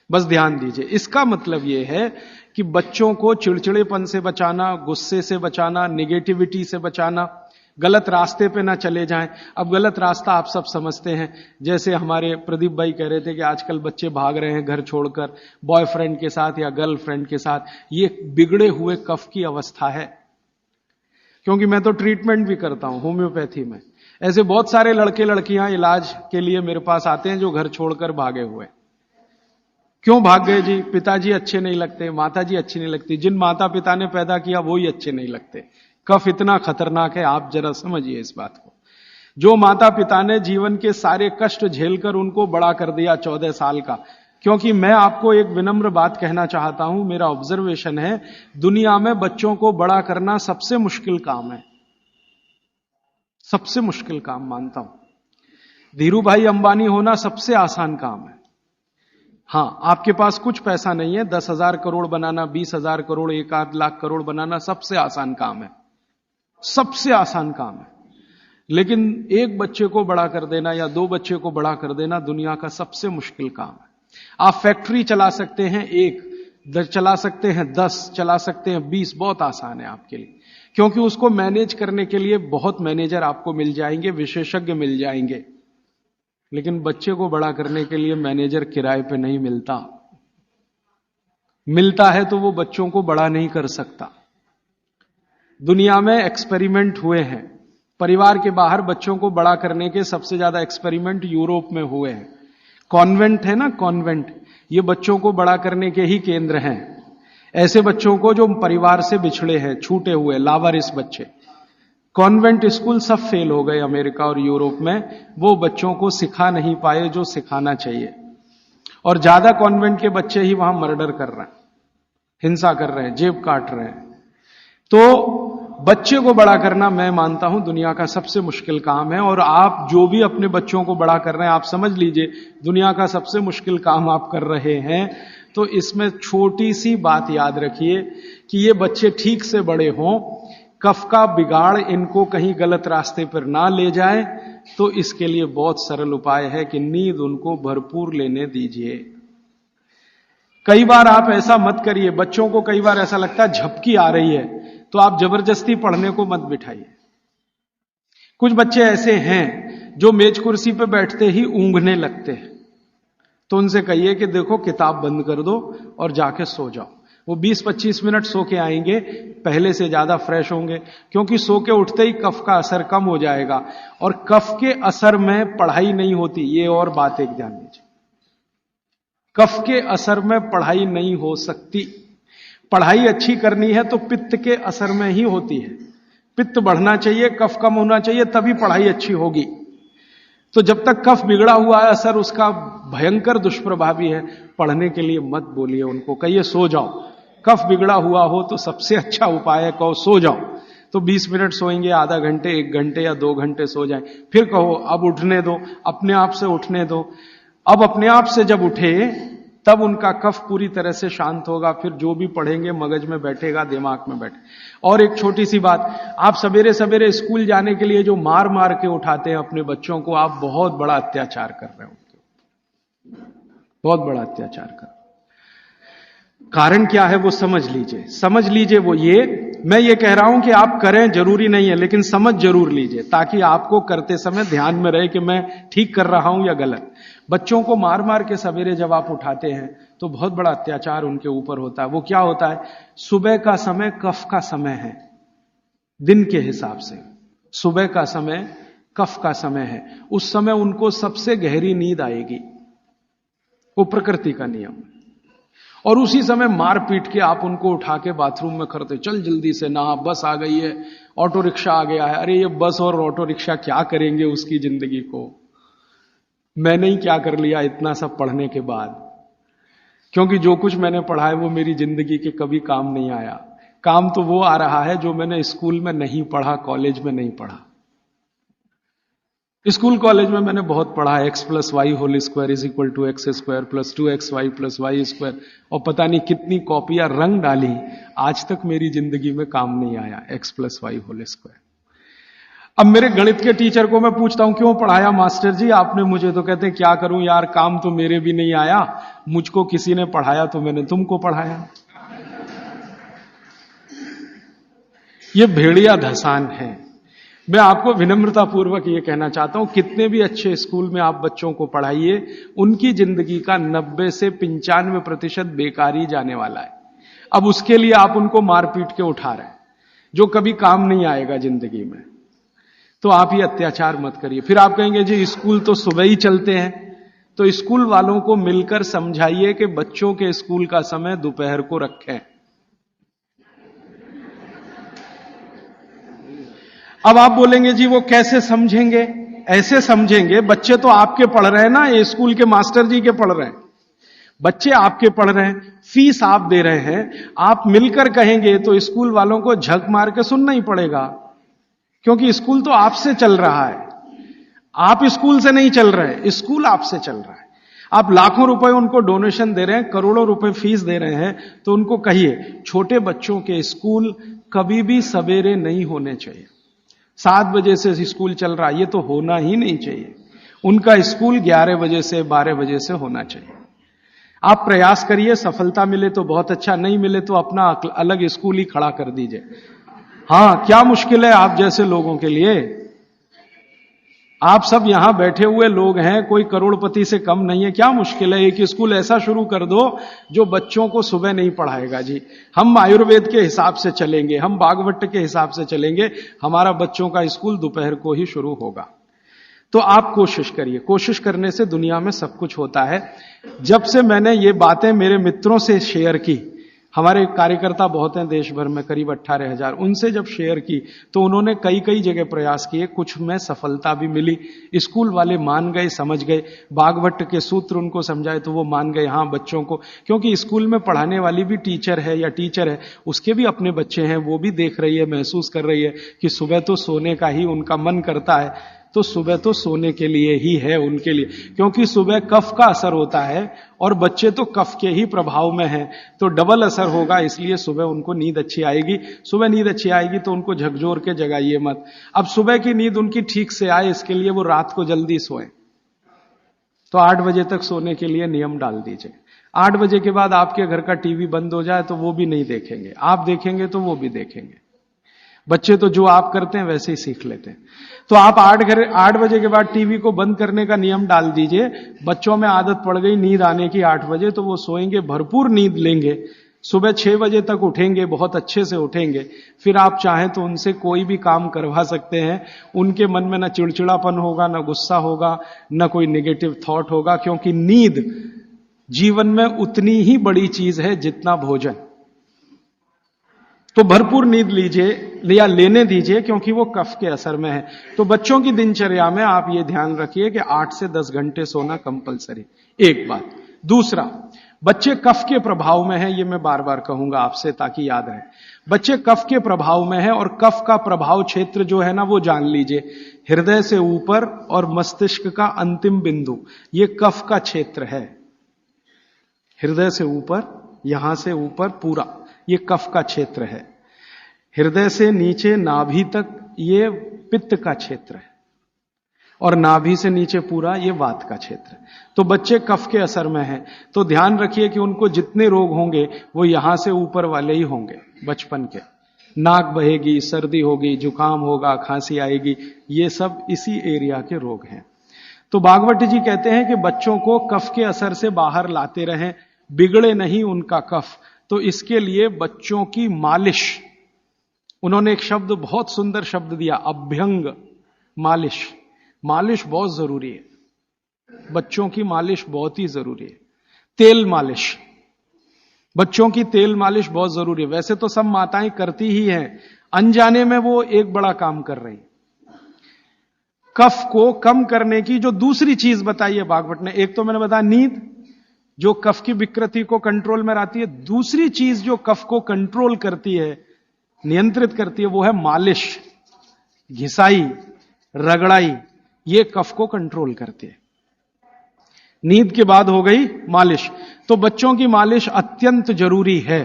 बस ध्यान दीजिए। इसका मतलब यह है कि बच्चों को चिड़चिड़ेपन से बचाना, गुस्से से बचाना, निगेटिविटी से बचाना, गलत रास्ते पे ना चले जाएं। अब गलत रास्ता आप सब समझते हैं, जैसे हमारे प्रदीप भाई कह रहे थे कि आजकल बच्चे भाग रहे हैं घर छोड़कर बॉयफ्रेंड के साथ या गर्लफ्रेंड के साथ। ये बिगड़े हुए कफ की अवस्था है। क्योंकि मैं तो ट्रीटमेंट भी करता हूं होम्योपैथी में। ऐसे बहुत सारे लड़के लड़कियां इलाज के लिए मेरे पास आते हैं जो घर छोड़कर भागे हुए। क्यों भाग गए जी? पिताजी अच्छे नहीं लगते, माताजी अच्छी नहीं लगती, जिन माता पिता ने पैदा किया वो ही अच्छे नहीं लगते। कफ इतना खतरनाक है, आप जरा समझिए इस बात को। जो माता पिता ने जीवन के सारे कष्ट झेलकर उनको बड़ा कर दिया 14 साल का। क्योंकि मैं आपको एक विनम्र बात कहना चाहता हूं, मेरा ऑब्जर्वेशन है, दुनिया में बच्चों को बड़ा करना सबसे मुश्किल काम है, सबसे मुश्किल काम मानता हूं। धीरू भाई अंबानी होना सबसे आसान काम है। हां, आपके पास कुछ पैसा नहीं है, 10,000 करोड़ बनाना, 20,000 करोड़, 1 लाख करोड़ बनाना सबसे आसान काम है, सबसे आसान काम है। लेकिन एक बच्चे को बड़ा कर देना या 2 बच्चे को बड़ा कर देना दुनिया का सबसे मुश्किल काम है। आप फैक्ट्री चला सकते हैं, 1 चला सकते हैं, 10 चला सकते हैं, 20, बहुत आसान है आपके लिए, क्योंकि उसको मैनेज करने के लिए बहुत मैनेजर आपको मिल जाएंगे, विशेषज्ञ मिल जाएंगे। लेकिन बच्चे को बड़ा करने के लिए मैनेजर किराए पे नहीं मिलता, मिलता है तो वो बच्चों को बड़ा नहीं कर सकता। दुनिया में एक्सपेरिमेंट हुए हैं, परिवार के बाहर बच्चों को बड़ा करने के सबसे ज्यादा एक्सपेरिमेंट यूरोप में हुए हैं। कॉन्वेंट है ना, कॉन्वेंट, ये बच्चों को बड़ा करने के ही केंद्र हैं। ऐसे बच्चों को जो परिवार से बिछड़े हैं, छूटे हुए, लावारिस बच्चे, कॉन्वेंट स्कूल सब फेल हो गए अमेरिका और यूरोप में। वो बच्चों को सिखा नहीं पाए जो सिखाना चाहिए, और ज्यादा कॉन्वेंट के बच्चे ही वहां मर्डर कर रहे हैं, हिंसा कर रहे हैं, जेब काट रहे हैं। तो बच्चे को बड़ा करना मैं मानता हूं दुनिया का सबसे मुश्किल काम है। और आप जो भी अपने बच्चों को बड़ा कर रहे हैं, आप समझ लीजिए दुनिया का सबसे मुश्किल काम आप कर रहे हैं। तो इसमें छोटी सी बात याद रखिए कि ये बच्चे ठीक से बड़े हों, कफ का बिगाड़ इनको कहीं गलत रास्ते पर ना ले जाए। तो इसके लिए बहुत सरल उपाय है कि नींद उनको भरपूर लेने दीजिए। कई बार आप ऐसा मत करिए, बच्चों को कई बार ऐसा लगता है झपकी आ रही है, तो आप जबरदस्ती पढ़ने को मत बिठाइए। कुछ बच्चे ऐसे हैं जो मेज कुर्सी पे बैठते ही ऊंघने लगते हैं, तो उनसे कहिए कि देखो किताब बंद कर दो और जाके सो जाओ। वो 20-25 मिनट सो के आएंगे, पहले से ज्यादा फ्रेश होंगे, क्योंकि सो के उठते ही कफ का असर कम हो जाएगा। और कफ के असर में पढ़ाई नहीं होती, ये और बात एक ध्यान दीजिए, कफ के असर में पढ़ाई नहीं हो सकती। पढ़ाई अच्छी करनी है तो पित्त के असर में ही होती है। पित्त बढ़ना चाहिए, कफ कम होना चाहिए, तभी पढ़ाई अच्छी होगी। तो जब तक कफ बिगड़ा हुआ है, असर उसका भयंकर दुष्प्रभावी है। पढ़ने के लिए मत बोलिए उनको, कहिए सो जाओ। कफ बिगड़ा हुआ हो तो सबसे अच्छा उपाय है कहो सो जाओ। तो 20 मिनट सोएंगे, आधा घंटे, 1 घंटे या 2 घंटे सो जाएं, फिर कहो अब उठने दो, अपने आप से उठने दो। अब अपने आप से जब उठे तब उनका कफ पूरी तरह से शांत होगा, फिर जो भी पढ़ेंगे मगज में बैठेगा, दिमाग में बैठे। और एक छोटी सी बात, आप सवेरे सवेरे स्कूल जाने के लिए जो मार मार के उठाते हैं अपने बच्चों को, आप बहुत बड़ा अत्याचार कर रहे हो, बहुत बड़ा अत्याचार कर। कारण क्या है वो समझ लीजिए, समझ लीजिए। वो ये मैं ये कह रहा हूं कि आप करें जरूरी नहीं है, लेकिन समझ जरूर लीजिए, ताकि आपको करते समय ध्यान में रहे कि मैं ठीक कर रहा हूं या गलत। बच्चों को मार मार के सवेरे जब आप उठाते हैं तो बहुत बड़ा अत्याचार उनके ऊपर होता है। वो क्या होता है, सुबह का समय कफ का समय है, दिन के हिसाब से सुबह का समय कफ का समय है। उस समय उनको सबसे गहरी नींद आएगी, वो प्रकृति का नियम। और उसी समय मार पीट के आप उनको उठा के बाथरूम में करते, चल जल्दी से नहा, बस आ गई है, ऑटो रिक्शा आ गया है। अरे ये बस और ऑटो रिक्शा क्या करेंगे उसकी जिंदगी को। मैंने ही क्या कर लिया इतना सब पढ़ने के बाद, क्योंकि जो कुछ मैंने पढ़ा है वो मेरी जिंदगी के कभी काम नहीं आया। काम तो वो आ रहा है जो मैंने स्कूल में नहीं पढ़ा, कॉलेज में नहीं पढ़ा। स्कूल कॉलेज में मैंने बहुत पढ़ा, x + y whole square is equal to x square plus 2xy plus y square, और पता नहीं कितनी कॉपियां रंग डाली, आज तक मेरी जिंदगी में काम नहीं आया x + y होल स्क्वायर। अब मेरे गणित के टीचर को मैं पूछता हूं क्यों पढ़ाया मास्टर जी आपने मुझे, तो कहते हैं क्या करूं यार, काम तो मेरे भी नहीं आया, मुझको किसी ने पढ़ाया तो मैंने तुमको पढ़ाया। ये भेड़िया धसान है। मैं आपको विनम्रतापूर्वक ये कहना चाहता हूं, कितने भी अच्छे स्कूल में आप बच्चों को पढ़ाइए, उनकी जिंदगी का 90 से 95% बेकार ही जाने वाला है। अब उसके लिए आप उनको मार पीट के उठा रहे हैं, जो कभी काम नहीं आएगा जिंदगी में। तो आप ये अत्याचार मत करिए। फिर आप कहेंगे जी स्कूल तो सुबह ही चलते हैं, तो स्कूल वालों को मिलकर समझाइए कि बच्चों के स्कूल का समय दोपहर को रखें। अब आप बोलेंगे जी वो कैसे समझेंगे? ऐसे समझेंगे, बच्चे तो आपके पढ़ रहे हैं ना, ये स्कूल के मास्टर जी के पढ़ रहे हैं, बच्चे आपके पढ़ रहे हैं, फीस आप दे रहे हैं। आप मिलकर कहेंगे तो स्कूल वालों को झक मार के सुनना ही पड़ेगा, क्योंकि स्कूल तो आपसे चल रहा है, आप स्कूल से नहीं चल रहे, स्कूल आपसे चल रहा है। आप लाखों रुपए उनको डोनेशन दे रहे हैं, करोड़ों रुपए फीस दे रहे हैं, तो उनको कहिए छोटे बच्चों के स्कूल कभी भी सवेरे नहीं होने चाहिए। 7 बजे से स्कूल चल रहा है, ये तो होना ही नहीं चाहिए। उनका स्कूल 11 बजे से 12 बजे से होना चाहिए। आप प्रयास करिए, सफलता मिले तो बहुत अच्छा, नहीं मिले तो अपना अलग स्कूल ही खड़ा कर दीजिए। हां, क्या मुश्किल है आप जैसे लोगों के लिए? आप सब यहां बैठे हुए लोग हैं, कोई करोड़पति से कम नहीं है, क्या मुश्किल है? एक स्कूल ऐसा शुरू कर दो जो बच्चों को सुबह नहीं पढ़ाएगा। जी हम आयुर्वेद के हिसाब से चलेंगे, हम बागवट के हिसाब से चलेंगे, हमारा बच्चों का स्कूल दोपहर को ही शुरू होगा। तो आप कोशिश करिए, कोशिश करने से दुनिया में सब कुछ होता है। जब से मैंने ये बातें मेरे मित्रों से शेयर की, हमारे कार्यकर्ता बहुत हैं देश भर में, करीब 18,000, उनसे जब शेयर की तो उन्होंने कई कई जगह प्रयास किए, कुछ में सफलता भी मिली। स्कूल वाले मान गए, समझ गए, बागवट के सूत्र उनको समझाए तो वो मान गए। हाँ, बच्चों को, क्योंकि स्कूल में पढ़ाने वाली भी टीचर है या टीचर है, उसके भी अपने बच्चे हैं, वो भी देख रही है, महसूस कर रही है कि सुबह तो सोने का ही उनका मन करता है, तो सुबह तो सोने के लिए ही है उनके लिए, क्योंकि सुबह कफ का असर होता है और बच्चे तो कफ के ही प्रभाव में हैं, तो डबल असर होगा, इसलिए सुबह उनको नींद अच्छी आएगी। सुबह नींद अच्छी आएगी तो उनको झकझोर के जगाइए मत। अब सुबह की नींद उनकी ठीक से आए, इसके लिए वो रात को जल्दी सोए, तो 8 बजे तक सोने के लिए नियम डाल दीजिए। 8 बजे के बाद आपके घर का टीवी बंद हो जाए तो वो भी नहीं देखेंगे, आप देखेंगे तो वो भी देखेंगे। बच्चे तो जो आप करते हैं वैसे ही सीख लेते हैं। तो आप 8 बजे के बाद टीवी को बंद करने का नियम डाल दीजिए। बच्चों में आदत पड़ गई नींद आने की 8 बजे, तो वो सोएंगे, भरपूर नींद लेंगे, सुबह 6 बजे तक उठेंगे, बहुत अच्छे से उठेंगे। फिर आप चाहें तो उनसे कोई भी काम करवा सकते हैं, उनके मन में ना चिड़चिड़ापन होगा, ना गुस्सा होगा, ना कोई नेगेटिव थॉट होगा, क्योंकि नींद जीवन में उतनी ही बड़ी चीज है जितना भोजन। तो भरपूर नींद लीजिए या लेने दीजिए, क्योंकि वो कफ के असर में है। तो बच्चों की दिनचर्या में आप ये ध्यान रखिए कि 8 से 10 घंटे सोना कंपलसरी, एक बात। दूसरा, बच्चे कफ के प्रभाव में है, ये मैं बार बार कहूंगा आपसे ताकि याद रहे। बच्चे कफ के प्रभाव में है, और कफ का प्रभाव क्षेत्र जो है ना, वो जान लीजिए, हृदय से ऊपर और मस्तिष्क का अंतिम बिंदु, ये कफ का क्षेत्र है। हृदय से ऊपर, यहां से ऊपर पूरा ये कफ का क्षेत्र है। हृदय से नीचे नाभि तक ये पित्त का क्षेत्र है, और नाभि से नीचे पूरा ये वात का क्षेत्र है। तो बच्चे कफ के असर में हैं, तो ध्यान रखिए कि उनको जितने रोग होंगे वो यहां से ऊपर वाले ही होंगे। बचपन के नाक बहेगी, सर्दी होगी, जुकाम होगा, खांसी आएगी, ये सब इसी एरिया के रोग हैं। तो भागवत जी कहते हैं कि बच्चों को कफ के असर से बाहर लाते रहें, बिगड़े नहीं उनका कफ। तो इसके लिए बच्चों की मालिश, उन्होंने एक शब्द, बहुत सुंदर शब्द दिया, अभ्यंग मालिश। मालिश बहुत जरूरी है, बच्चों की मालिश बहुत ही जरूरी है। तेल मालिश, बच्चों की तेल मालिश बहुत जरूरी है। वैसे तो सब माताएं करती ही हैं, अनजाने में वो एक बड़ा काम कर रही। कफ को कम करने की जो दूसरी चीज बताई है भागवत ने, एक तो मैंने बताया नींद, जो कफ की विकृति को कंट्रोल में लाती है। दूसरी चीज जो कफ को कंट्रोल करती है, नियंत्रित करती है, वो है मालिश, घिसाई, रगड़ाई, ये कफ को कंट्रोल करती है। नींद के बाद हो गई मालिश, तो बच्चों की मालिश अत्यंत जरूरी है।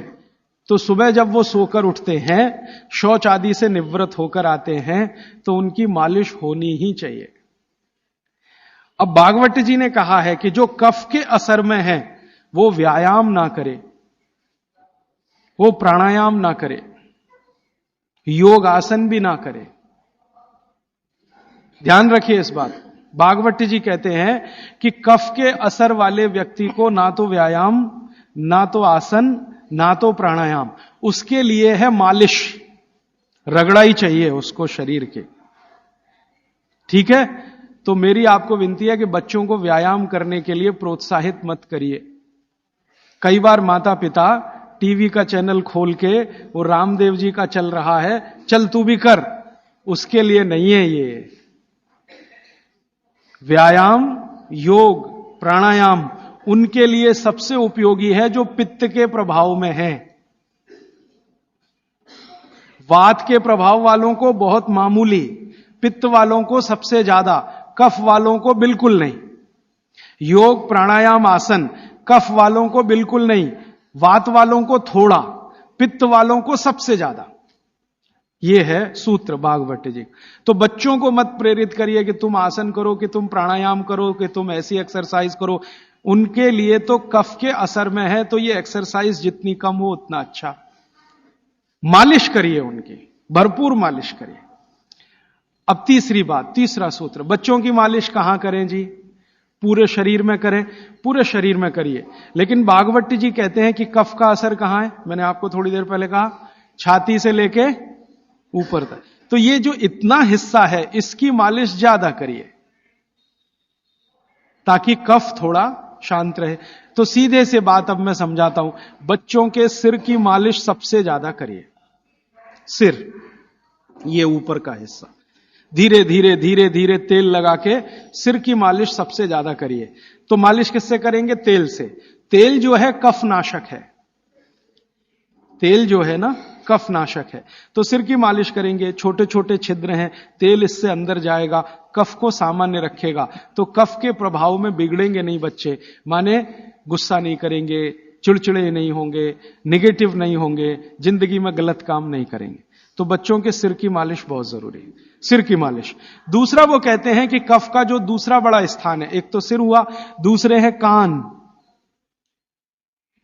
तो सुबह जब वो सोकर उठते हैं, शौच आदि से निवृत्त होकर आते हैं, तो उनकी मालिश होनी ही चाहिए। अब भागवत जी ने कहा है कि जो कफ के असर में है वो व्यायाम ना करे, वो प्राणायाम ना करे, योग आसन भी ना करे। ध्यान रखिए इस बात। भागवत जी कहते हैं कि कफ के असर वाले व्यक्ति को ना तो व्यायाम, ना तो आसन, ना तो प्राणायाम, उसके लिए है मालिश, रगड़ाई चाहिए उसको शरीर के। ठीक है? तो मेरी आपको विनती है कि बच्चों को व्यायाम करने के लिए प्रोत्साहित मत करिए। कई बार माता पिता टीवी का चैनल खोल के वो रामदेव जी का चल रहा है, चल तू भी कर, उसके लिए नहीं है ये। व्यायाम, योग, प्राणायाम उनके लिए सबसे उपयोगी है जो पित्त के प्रभाव में है। वात के प्रभाव वालों को बहुत मामूली, पित्त वालों को सबसे ज्यादा, कफ वालों को बिल्कुल नहीं। योग, प्राणायाम, आसन कफ वालों को बिल्कुल नहीं, वात वालों को थोड़ा, पित्त वालों को सबसे ज्यादा। यह है सूत्र भागवत जी। तो बच्चों को मत प्रेरित करिए कि तुम आसन करो, कि तुम प्राणायाम करो, कि तुम ऐसी एक्सरसाइज करो। उनके लिए तो कफ के असर में है, तो ये एक्सरसाइज जितनी कम हो उतना अच्छा। मालिश करिए उनकी, भरपूर मालिश करिए। अब तीसरी बात, तीसरा सूत्र, बच्चों की मालिश कहां करें जी? पूरे शरीर में करें, पूरे शरीर में करिए। लेकिन भागवत जी कहते हैं कि कफ का असर कहां है? मैंने आपको थोड़ी देर पहले कहा, छाती से लेके ऊपर तक। तो ये जो इतना हिस्सा है इसकी मालिश ज्यादा करिए ताकि कफ थोड़ा शांत रहे। तो सीधे से बात अब मैं समझाता हूं, बच्चों के सिर की मालिश सबसे ज्यादा करिए। सिर, ये ऊपर का हिस्सा, धीरे धीरे धीरे धीरे तेल लगा के सिर की मालिश सबसे ज्यादा करिए। तो मालिश किससे करेंगे? तेल से। तेल जो है कफ नाशक है, तेल जो है ना कफ नाशक है। तो सिर की मालिश करेंगे, छोटे छोटे छिद्र हैं, तेल इससे अंदर जाएगा, कफ को सामान्य रखेगा। तो कफ के प्रभाव में बिगड़ेंगे नहीं बच्चे, माने गुस्सा नहीं करेंगे, चिड़चिड़े नहीं होंगे, निगेटिव नहीं होंगे, जिंदगी में गलत काम नहीं करेंगे। तो बच्चों के सिर की मालिश बहुत जरूरी है, सिर की मालिश। दूसरा, वो कहते हैं कि कफ का जो दूसरा बड़ा स्थान है, एक तो सिर हुआ, दूसरे है कान।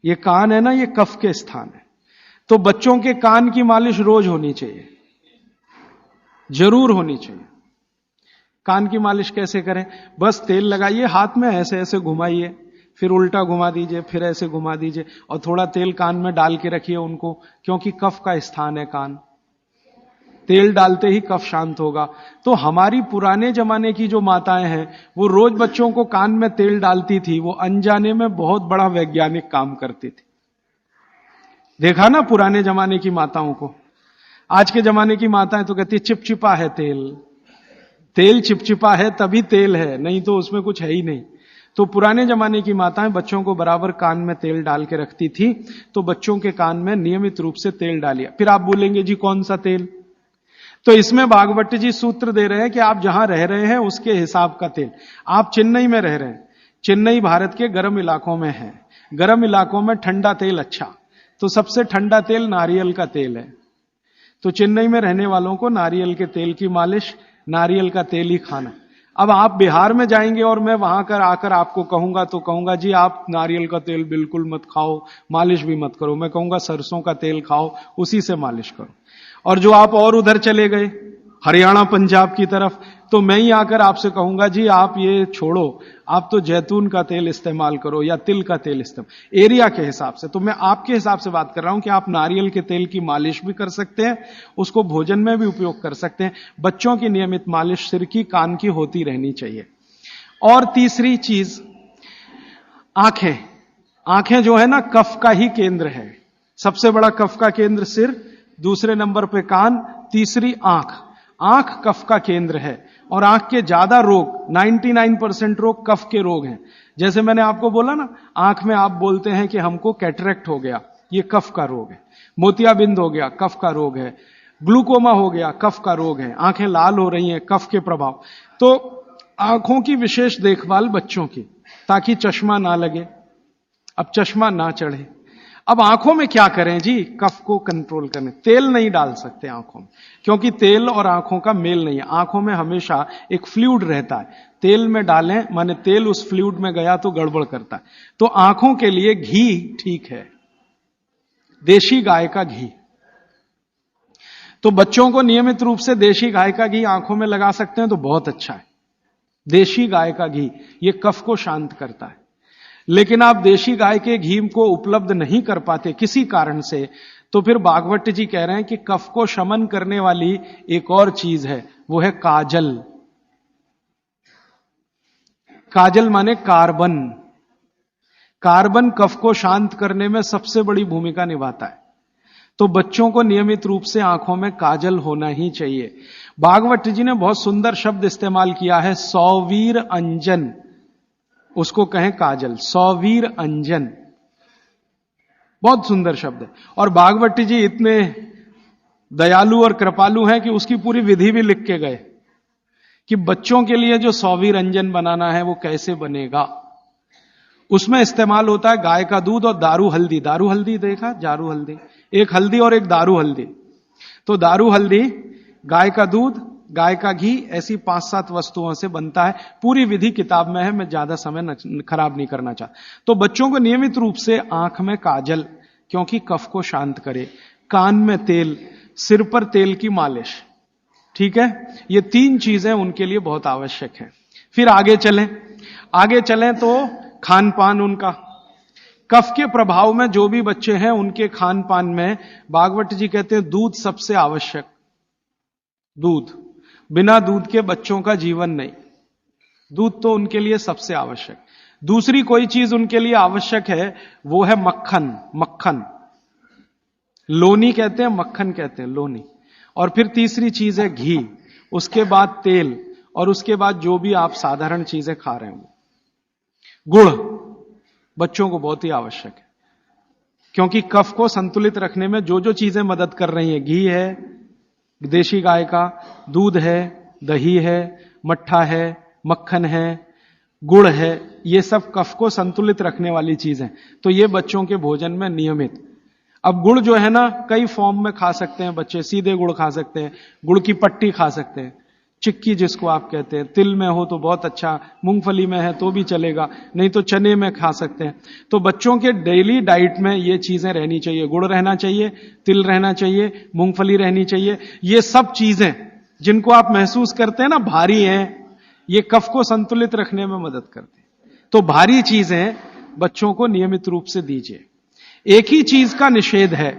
ये कान है ना, ये कफ के स्थान है। तो बच्चों के कान की मालिश रोज होनी चाहिए, जरूर होनी चाहिए। कान की मालिश कैसे करें? बस तेल लगाइए, हाथ में ऐसे ऐसे घुमाइए, फिर उल्टा घुमा दीजिए, फिर ऐसे घुमा दीजिए, और थोड़ा तेल कान में डाल के रखिए उनको, क्योंकि कफ का स्थान है कान। तेल डालते ही कफ शांत होगा। तो हमारी पुराने जमाने की जो माताएं हैं वो रोज बच्चों को कान में तेल डालती थी, वो अनजाने में बहुत बड़ा वैज्ञानिक काम करती थी। देखा ना पुराने जमाने की माताओं को। आज के जमाने की माताएं तो कहती चिपचिपा है तेल, तेल चिपचिपा है तभी तेल है, नहीं तो उसमें कुछ है ही नहीं। तो पुराने जमाने की माताएं बच्चों को बराबर कान में तेल डाल के रखती थी। तो बच्चों के कान में नियमित रूप से तेल डालिए। फिर आप बोलेंगे जी कौन सा तेल? तो इसमें भागवत जी सूत्र दे रहे हैं कि आप जहां रह रहे हैं उसके हिसाब का तेल। आप चेन्नई में रह रहे हैं, चेन्नई भारत के गर्म इलाकों में है, गर्म इलाकों में ठंडा तेल अच्छा, तो सबसे ठंडा तेल नारियल का तेल है। तो चेन्नई में रहने वालों को नारियल के तेल की मालिश, नारियल का तेल ही खाना। अब आप बिहार में जाएंगे और मैं वहां कर आकर आपको कहूंगा, तो कहूंगा जी आप नारियल का तेल बिल्कुल मत खाओ, मालिश भी मत करो। मैं कहूंगा सरसों का तेल खाओ, उसी से मालिश करो। और जो आप और उधर चले गए हरियाणा पंजाब की तरफ, तो मैं ही आकर आपसे कहूंगा जी आप ये छोड़ो, आप तो जैतून का तेल इस्तेमाल करो या तिल का तेल इस्तेमाल, एरिया के हिसाब से। तो मैं आपके हिसाब से बात कर रहा हूं कि आप नारियल के तेल की मालिश भी कर सकते हैं, उसको भोजन में भी उपयोग कर सकते हैं। बच्चों की नियमित मालिश सिर की, कान की होती रहनी चाहिए। और तीसरी चीज, आंखें। आंखें जो है ना कफ का ही केंद्र है। सबसे बड़ा कफ का केंद्र सिर, दूसरे नंबर पे कान, तीसरी आंख। आंख कफ का केंद्र है और आंख के ज्यादा रोग, 99% रोग कफ के रोग हैं। जैसे मैंने आपको बोला ना, आंख में आप बोलते हैं कि हमको कैटरेक्ट हो गया, ये कफ का रोग है। मोतियाबिंद हो गया, कफ का रोग है। ग्लूकोमा हो गया, कफ का रोग है। आंखें लाल हो रही हैं, कफ के प्रभाव। तो आंखों की विशेष देखभाल बच्चों की, ताकि चश्मा ना लगे, अब चश्मा ना चढ़े। अब आंखों में क्या करें जी? कफ को कंट्रोल करने, तेल नहीं डाल सकते आंखों में, क्योंकि तेल और आंखों का मेल नहीं है। आंखों में हमेशा एक फ्लूइड रहता है, तेल में डालें माने तेल उस फ्लूइड में गया तो गड़बड़ करता है। तो आंखों के लिए घी ठीक है, देशी गाय का घी। तो बच्चों को नियमित रूप से देशी गाय का घी आंखों में लगा सकते हैं तो बहुत अच्छा है। देशी गाय का घी ये कफ को शांत करता है। लेकिन आप देशी गाय के घी को उपलब्ध नहीं कर पाते किसी कारण से, तो फिर भागवत जी कह रहे हैं कि कफ को शमन करने वाली एक और चीज है, वो है काजल। काजल माने कार्बन। कार्बन कफ को शांत करने में सबसे बड़ी भूमिका निभाता है। तो बच्चों को नियमित रूप से आंखों में काजल होना ही चाहिए। भागवत जी ने बहुत सुंदर शब्द इस्तेमाल किया है, सौवीर अंजन, उसको कहें काजल, सौवीर अंजन, बहुत सुंदर शब्द है। और भागवत जी इतने दयालु और कृपालु हैं कि उसकी पूरी विधि भी लिख के गए कि बच्चों के लिए जो सौवीर अंजन बनाना है वो कैसे बनेगा। उसमें इस्तेमाल होता है गाय का दूध और दारू हल्दी। दारू हल्दी देखा, जारू हल्दी, एक हल्दी और एक दारू हल्दी। तो दारू हल्दी, गाय का दूध, गाय का घी, ऐसी 5-7 वस्तुओं से बनता है। पूरी विधि किताब में है, मैं ज्यादा समय खराब नहीं करना चाहता। तो बच्चों को नियमित रूप से आंख में काजल, क्योंकि कफ को शांत करे, कान में तेल, सिर पर तेल की मालिश, ठीक है, ये 3 चीजें उनके लिए बहुत आवश्यक है। फिर आगे चलें तो खान पान उनका, कफ के प्रभाव में जो भी बच्चे हैं उनके खान पान में भागवत जी कहते हैं दूध सबसे आवश्यक। दूध, बिना दूध के बच्चों का जीवन नहीं, दूध तो उनके लिए सबसे आवश्यक। दूसरी कोई चीज उनके लिए आवश्यक है, वो है मक्खन। मक्खन, लोनी कहते हैं, मक्खन कहते हैं, लोनी। और फिर तीसरी चीज है घी, उसके बाद तेल, और उसके बाद जो भी आप साधारण चीजें खा रहे हैं। गुड़ बच्चों को बहुत ही आवश्यक है, क्योंकि कफ को संतुलित रखने में जो जो चीजें मदद कर रही हैं, घी है देशी गाय का, दूध है, दही है, मट्ठा है, मक्खन है, गुड़ है, ये सब कफ को संतुलित रखने वाली चीजें। तो ये बच्चों के भोजन में नियमित। अब गुड़ जो है ना, कई फॉर्म में खा सकते हैं बच्चे। सीधे गुड़ खा सकते हैं, गुड़ की पट्टी खा सकते हैं, चिक्की जिसको आप कहते हैं, तिल में हो तो बहुत अच्छा, मूंगफली में है तो भी चलेगा, नहीं तो चने में खा सकते हैं। तो बच्चों के डेली डाइट में ये चीजें रहनी चाहिए, गुड़ रहना चाहिए, तिल रहना चाहिए, मूंगफली रहनी चाहिए। ये सब चीजें जिनको आप महसूस करते हैं ना भारी हैं, ये कफ को संतुलित रखने में मदद करते हैं। तो भारी चीजें बच्चों को नियमित रूप से दीजिए। एक ही चीज का निषेध है,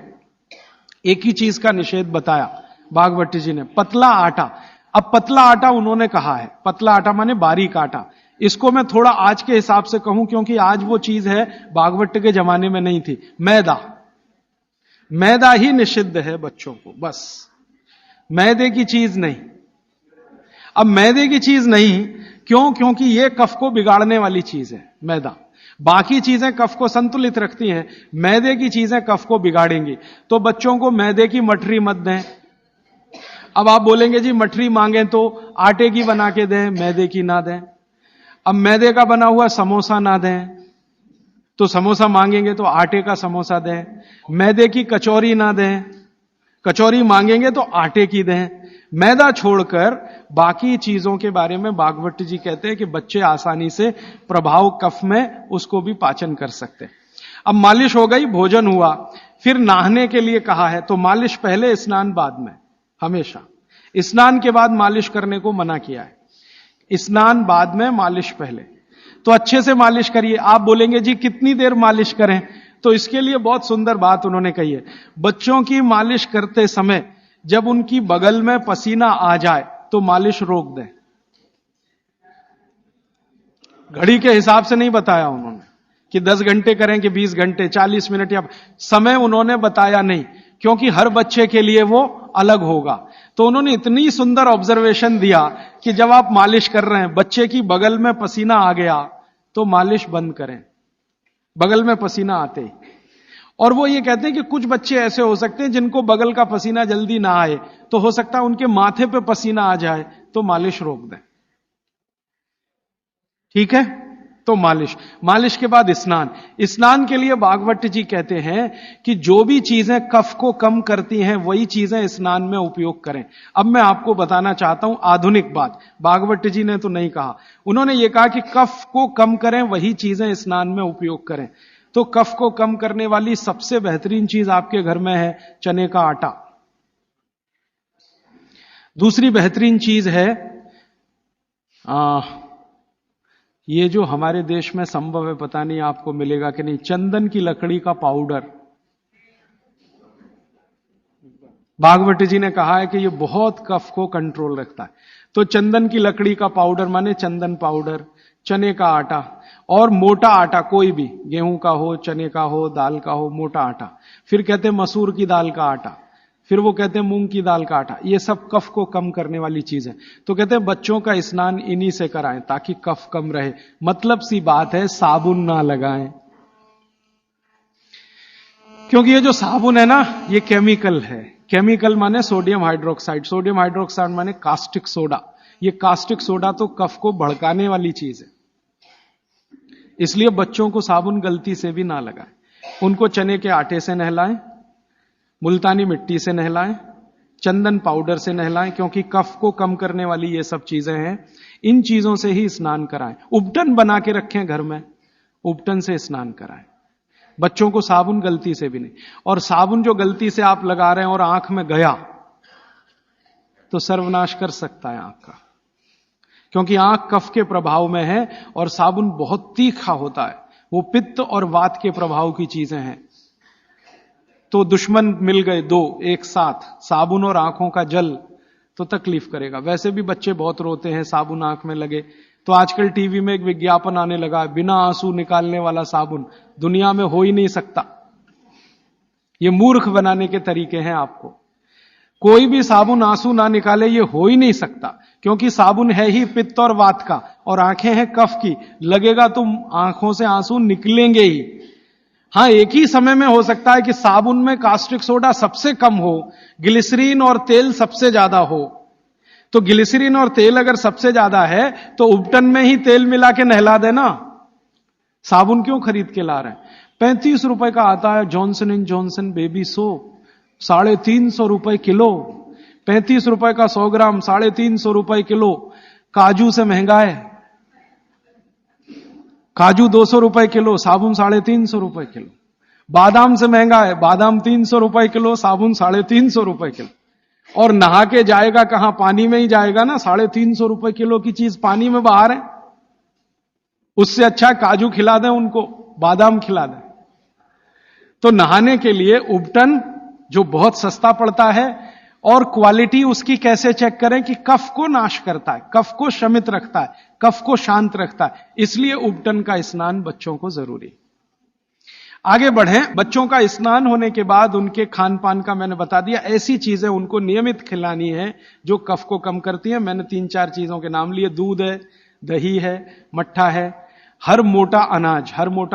एक ही चीज का निषेध बताया भागवत जी ने, पतला आटा। अब पतला आटा उन्होंने कहा है, पतला आटा माने बारीक आटा। इसको मैं थोड़ा आज के हिसाब से कहूं, क्योंकि आज वो चीज है भागवत के जमाने में नहीं थी। मैदा, मैदा ही निषिद्ध है बच्चों को, बस मैदे की चीज नहीं। अब मैदे की चीज नहीं क्यों? क्योंकि ये कफ को बिगाड़ने वाली चीज है मैदा। बाकी चीजें कफ को संतुलित रखती हैं, मैदे की चीजें कफ को बिगाड़ेंगी। तो बच्चों को मैदे की मठरी मत दें। अब आप बोलेंगे जी मठरी मांगे तो आटे की बना के दें, मैदे की ना दें। अब मैदे का बना हुआ समोसा ना दें, तो समोसा मांगेंगे तो आटे का समोसा दें। मैदे की कचौरी ना दें, कचौरी मांगेंगे तो आटे की दें। मैदा छोड़कर बाकी चीजों के बारे में भागवत जी कहते हैं कि बच्चे आसानी से प्रभाव कफ में उसको भी पाचन कर सकते हैं। अब मालिश हो गई, भोजन हुआ, फिर नहाने के लिए कहा है, तो मालिश पहले, स्नान बाद में। हमेशा स्नान के बाद मालिश करने को मना किया है, स्नान बाद में, मालिश पहले। तो अच्छे से मालिश करिए। आप बोलेंगे जी कितनी देर मालिश करें? तो इसके लिए बहुत सुंदर बात उन्होंने कही है। बच्चों की मालिश करते समय जब उनकी बगल में पसीना आ जाए तो मालिश रोक दें। घड़ी के हिसाब से नहीं बताया उन्होंने कि 10 घंटे करें कि 20 घंटे, 40 मिनट, या समय उन्होंने बताया नहीं, क्योंकि हर बच्चे के लिए वो अलग होगा। तो उन्होंने इतनी सुंदर ऑब्जर्वेशन दिया कि जब आप मालिश कर रहे हैं, बच्चे की बगल में पसीना आ गया तो मालिश बंद करें, बगल में पसीना आते ही। और वो ये कहते हैं कि कुछ बच्चे ऐसे हो सकते हैं जिनको बगल का पसीना जल्दी ना आए, तो हो सकता है उनके माथे पे पसीना आ जाए, तो मालिश रोक दें। ठीक है, तो मालिश के बाद स्नान। स्नान के लिए भागवत जी कहते हैं कि जो भी चीजें कफ को कम करती हैं वही चीजें स्नान में उपयोग करें। अब मैं आपको बताना चाहता हूं आधुनिक बात, भागवत जी ने तो नहीं कहा। उन्होंने ये कहा कि कफ को कम करें वही चीजें स्नान में उपयोग करें। तो कफ को कम करने वाली सबसे बेहतरीन चीज आपके घर में है चने का आटा। दूसरी बेहतरीन चीज है ये जो हमारे देश में संभव है, पता नहीं आपको मिलेगा कि नहीं, चंदन की लकड़ी का पाउडर। भागवत जी ने कहा है कि ये बहुत कफ को कंट्रोल रखता है। तो चंदन की लकड़ी का पाउडर माने चंदन पाउडर, चने का आटा और मोटा आटा, कोई भी गेहूं का हो, चने का हो, दाल का हो, मोटा आटा। फिर कहते हैं मसूर की दाल का आटा, फिर वो कहते हैं मूंग की दाल का आटा। ये सब कफ को कम करने वाली चीज है। तो कहते हैं बच्चों का स्नान इन्हीं से कराएं ताकि कफ कम रहे। मतलब सी बात है, साबुन ना लगाएं, क्योंकि ये जो साबुन है ना, ये केमिकल है। केमिकल माने सोडियम हाइड्रोक्साइड, सोडियम हाइड्रोक्साइड माने कास्टिक सोडा। ये कास्टिक सोडा तो कफ को भड़काने वाली चीज है। इसलिए बच्चों को साबुन गलती से भी ना लगाएं। उनको चने के आटे से नहलाएं, मुल्तानी मिट्टी से नहलाएं, चंदन पाउडर से नहलाएं, क्योंकि कफ को कम करने वाली ये सब चीजें हैं। इन चीजों से ही स्नान कराएं। उपटन बना के रखें घर में, उपटन से स्नान कराएं। बच्चों को साबुन गलती से भी नहीं। और साबुन जो गलती से आप लगा रहे हैं और आंख में गया तो सर्वनाश कर सकता है आंख का, क्योंकि आंख कफ के प्रभाव में है और साबुन बहुत तीखा होता है। वो पित्त और वात के प्रभाव की चीजें हैं। तो दुश्मन मिल गए दो एक साथ, साबुन और आंखों का जल, तो तकलीफ करेगा। वैसे भी बच्चे बहुत रोते हैं साबुन आंख में लगे। तो आजकल टीवी में एक विज्ञापन आने लगा, बिना आंसू निकालने वाला साबुन दुनिया में हो ही नहीं सकता। ये मूर्ख बनाने के तरीके हैं आपको। कोई भी साबुन आंसू ना निकाले, ये हो ही नहीं सकता, क्योंकि साबुन है ही पित्त और वात का और आंखें हैं कफ की। लगेगा तो आंखों से आंसू निकलेंगे ही। हां, एक ही समय में हो सकता है कि साबुन में कास्टिक सोडा सबसे कम हो, ग्लिसरीन और तेल सबसे ज्यादा हो। तो ग्लिसरीन और तेल अगर सबसे ज्यादा है तो उपटन में ही तेल मिला के नहला देना। साबुन क्यों खरीद के ला रहे हैं? 35 रुपए का आता है Johnson and Johnson baby soap, 350 रुपए किलो। 35 रुपए का 100 ग्राम, 350 रुपए किलो। काजू से महंगा है, काजू 200 रुपए किलो, साबुन 350 रुपए किलो। बादाम से महंगा है, बादाम 300 रुपए किलो, साबुन 350 रुपए किलो। और नहा के जाएगा कहां? पानी में ही जाएगा ना। 350 रुपए किलो की चीज पानी में बाहर है। उससे अच्छा काजू खिला दें उनको, बादाम खिला दें। तो नहाने के लिए उपटन जो बहुत सस्ता पड़ता है, और क्वालिटी उसकी कैसे चेक करें कि कफ को नाश करता है, कफ को शमित रखता है, कफ को शांत रखता है। इसलिए उपटन का स्नान बच्चों को जरूरी। आगे बढ़ें। बच्चों का स्नान होने के बाद उनके खान पान का मैंने बता दिया। ऐसी चीजें उनको नियमित खिलानी है जो कफ को कम करती है। मैंने 3-4 चीजों के नाम लिए। दूध है, दही है, मट्ठा है, हर मोटा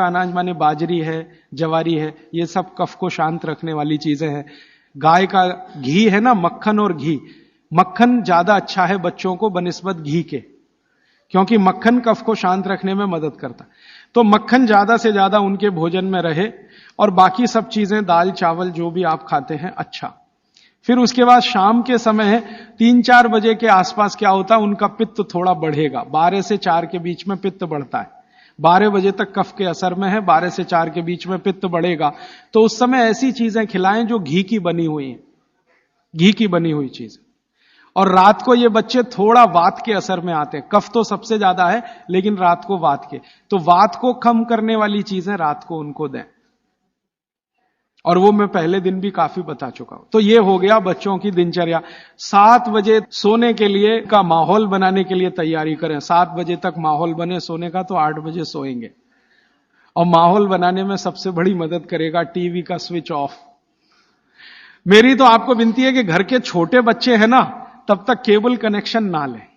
अनाज माने बाजरी है, जवारी है, ये सब कफ को शांत रखने वाली चीजें हैं। गाय का घी है ना, मक्खन और घी, मक्खन ज्यादा अच्छा है बच्चों को बनिस्बत घी के, क्योंकि मक्खन कफ को शांत रखने में मदद करता है। तो मक्खन ज्यादा से ज्यादा उनके भोजन में रहे, और बाकी सब चीजें दाल चावल जो भी आप खाते हैं अच्छा। फिर उसके बाद शाम के समय 3-4 बजे के आसपास क्या होता है, उनका पित्त थोड़ा बढ़ेगा। 12 से 4 के बीच में पित्त बढ़ता है। 12 बजे तक कफ के असर में है, 12 से 4 के बीच में पित्त बढ़ेगा। तो उस समय ऐसी चीजें खिलाएं जो घी की बनी हुई हैं, घी की बनी हुई चीज। और रात को ये बच्चे थोड़ा वात के असर में आते हैं। कफ तो सबसे ज्यादा है, लेकिन रात को वात के, तो वात को कम करने वाली चीजें रात को उनको दें। और वो मैं पहले दिन भी काफी बता चुका हूं। तो ये हो गया बच्चों की दिनचर्या। 7 बजे सोने के लिए का माहौल बनाने के लिए तैयारी करें। 7 बजे तक माहौल बने सोने का, तो 8 बजे सोएंगे। और माहौल बनाने में सबसे बड़ी मदद करेगा टीवी का स्विच ऑफ। मेरी तो आपको विनती है कि घर के छोटे बच्चे हैं ना, तब तक केबल कनेक्शन ना लें।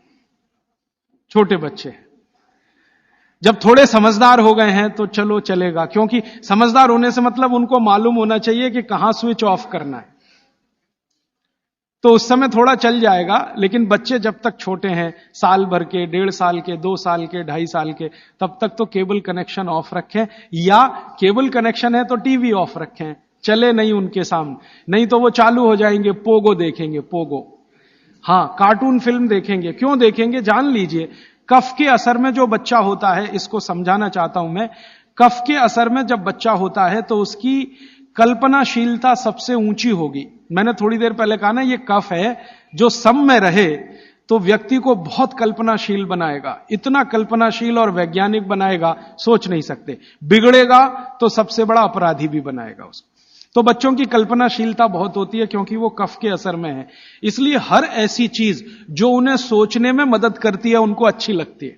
छोटे बच्चे जब थोड़े समझदार हो गए हैं तो चलो चलेगा, क्योंकि समझदार होने से मतलब उनको मालूम होना चाहिए कि कहां स्विच ऑफ करना है। तो उस समय थोड़ा चल जाएगा। लेकिन बच्चे जब तक छोटे हैं, साल भर के, 1.5 साल के, 2 साल के, 2.5 साल के, तब तक तो केबल कनेक्शन ऑफ रखें, या केबल कनेक्शन है तो टीवी ऑफ रखें, चले नहीं उनके सामने। नहीं तो वो चालू हो जाएंगे, पोगो देखेंगे, पोगो। हां, कार्टून फिल्म देखेंगे। क्यों देखेंगे जान लीजिए। कफ के असर में जो बच्चा होता है, इसको समझाना चाहता हूं मैं। कफ के असर में जब बच्चा होता है तो उसकी कल्पनाशीलता सबसे ऊंची होगी। मैंने थोड़ी देर पहले कहा ना, ये कफ है जो सम में रहे तो व्यक्ति को बहुत कल्पनाशील बनाएगा। इतना कल्पनाशील और वैज्ञानिक बनाएगा, सोच नहीं सकते। बिगड़ेगा तो सबसे बड़ा अपराधी भी बनाएगा उसको। तो बच्चों की कल्पनाशीलता बहुत होती है, क्योंकि वो कफ के असर में है। इसलिए हर ऐसी चीज जो उन्हें सोचने में मदद करती है, उनको अच्छी लगती है।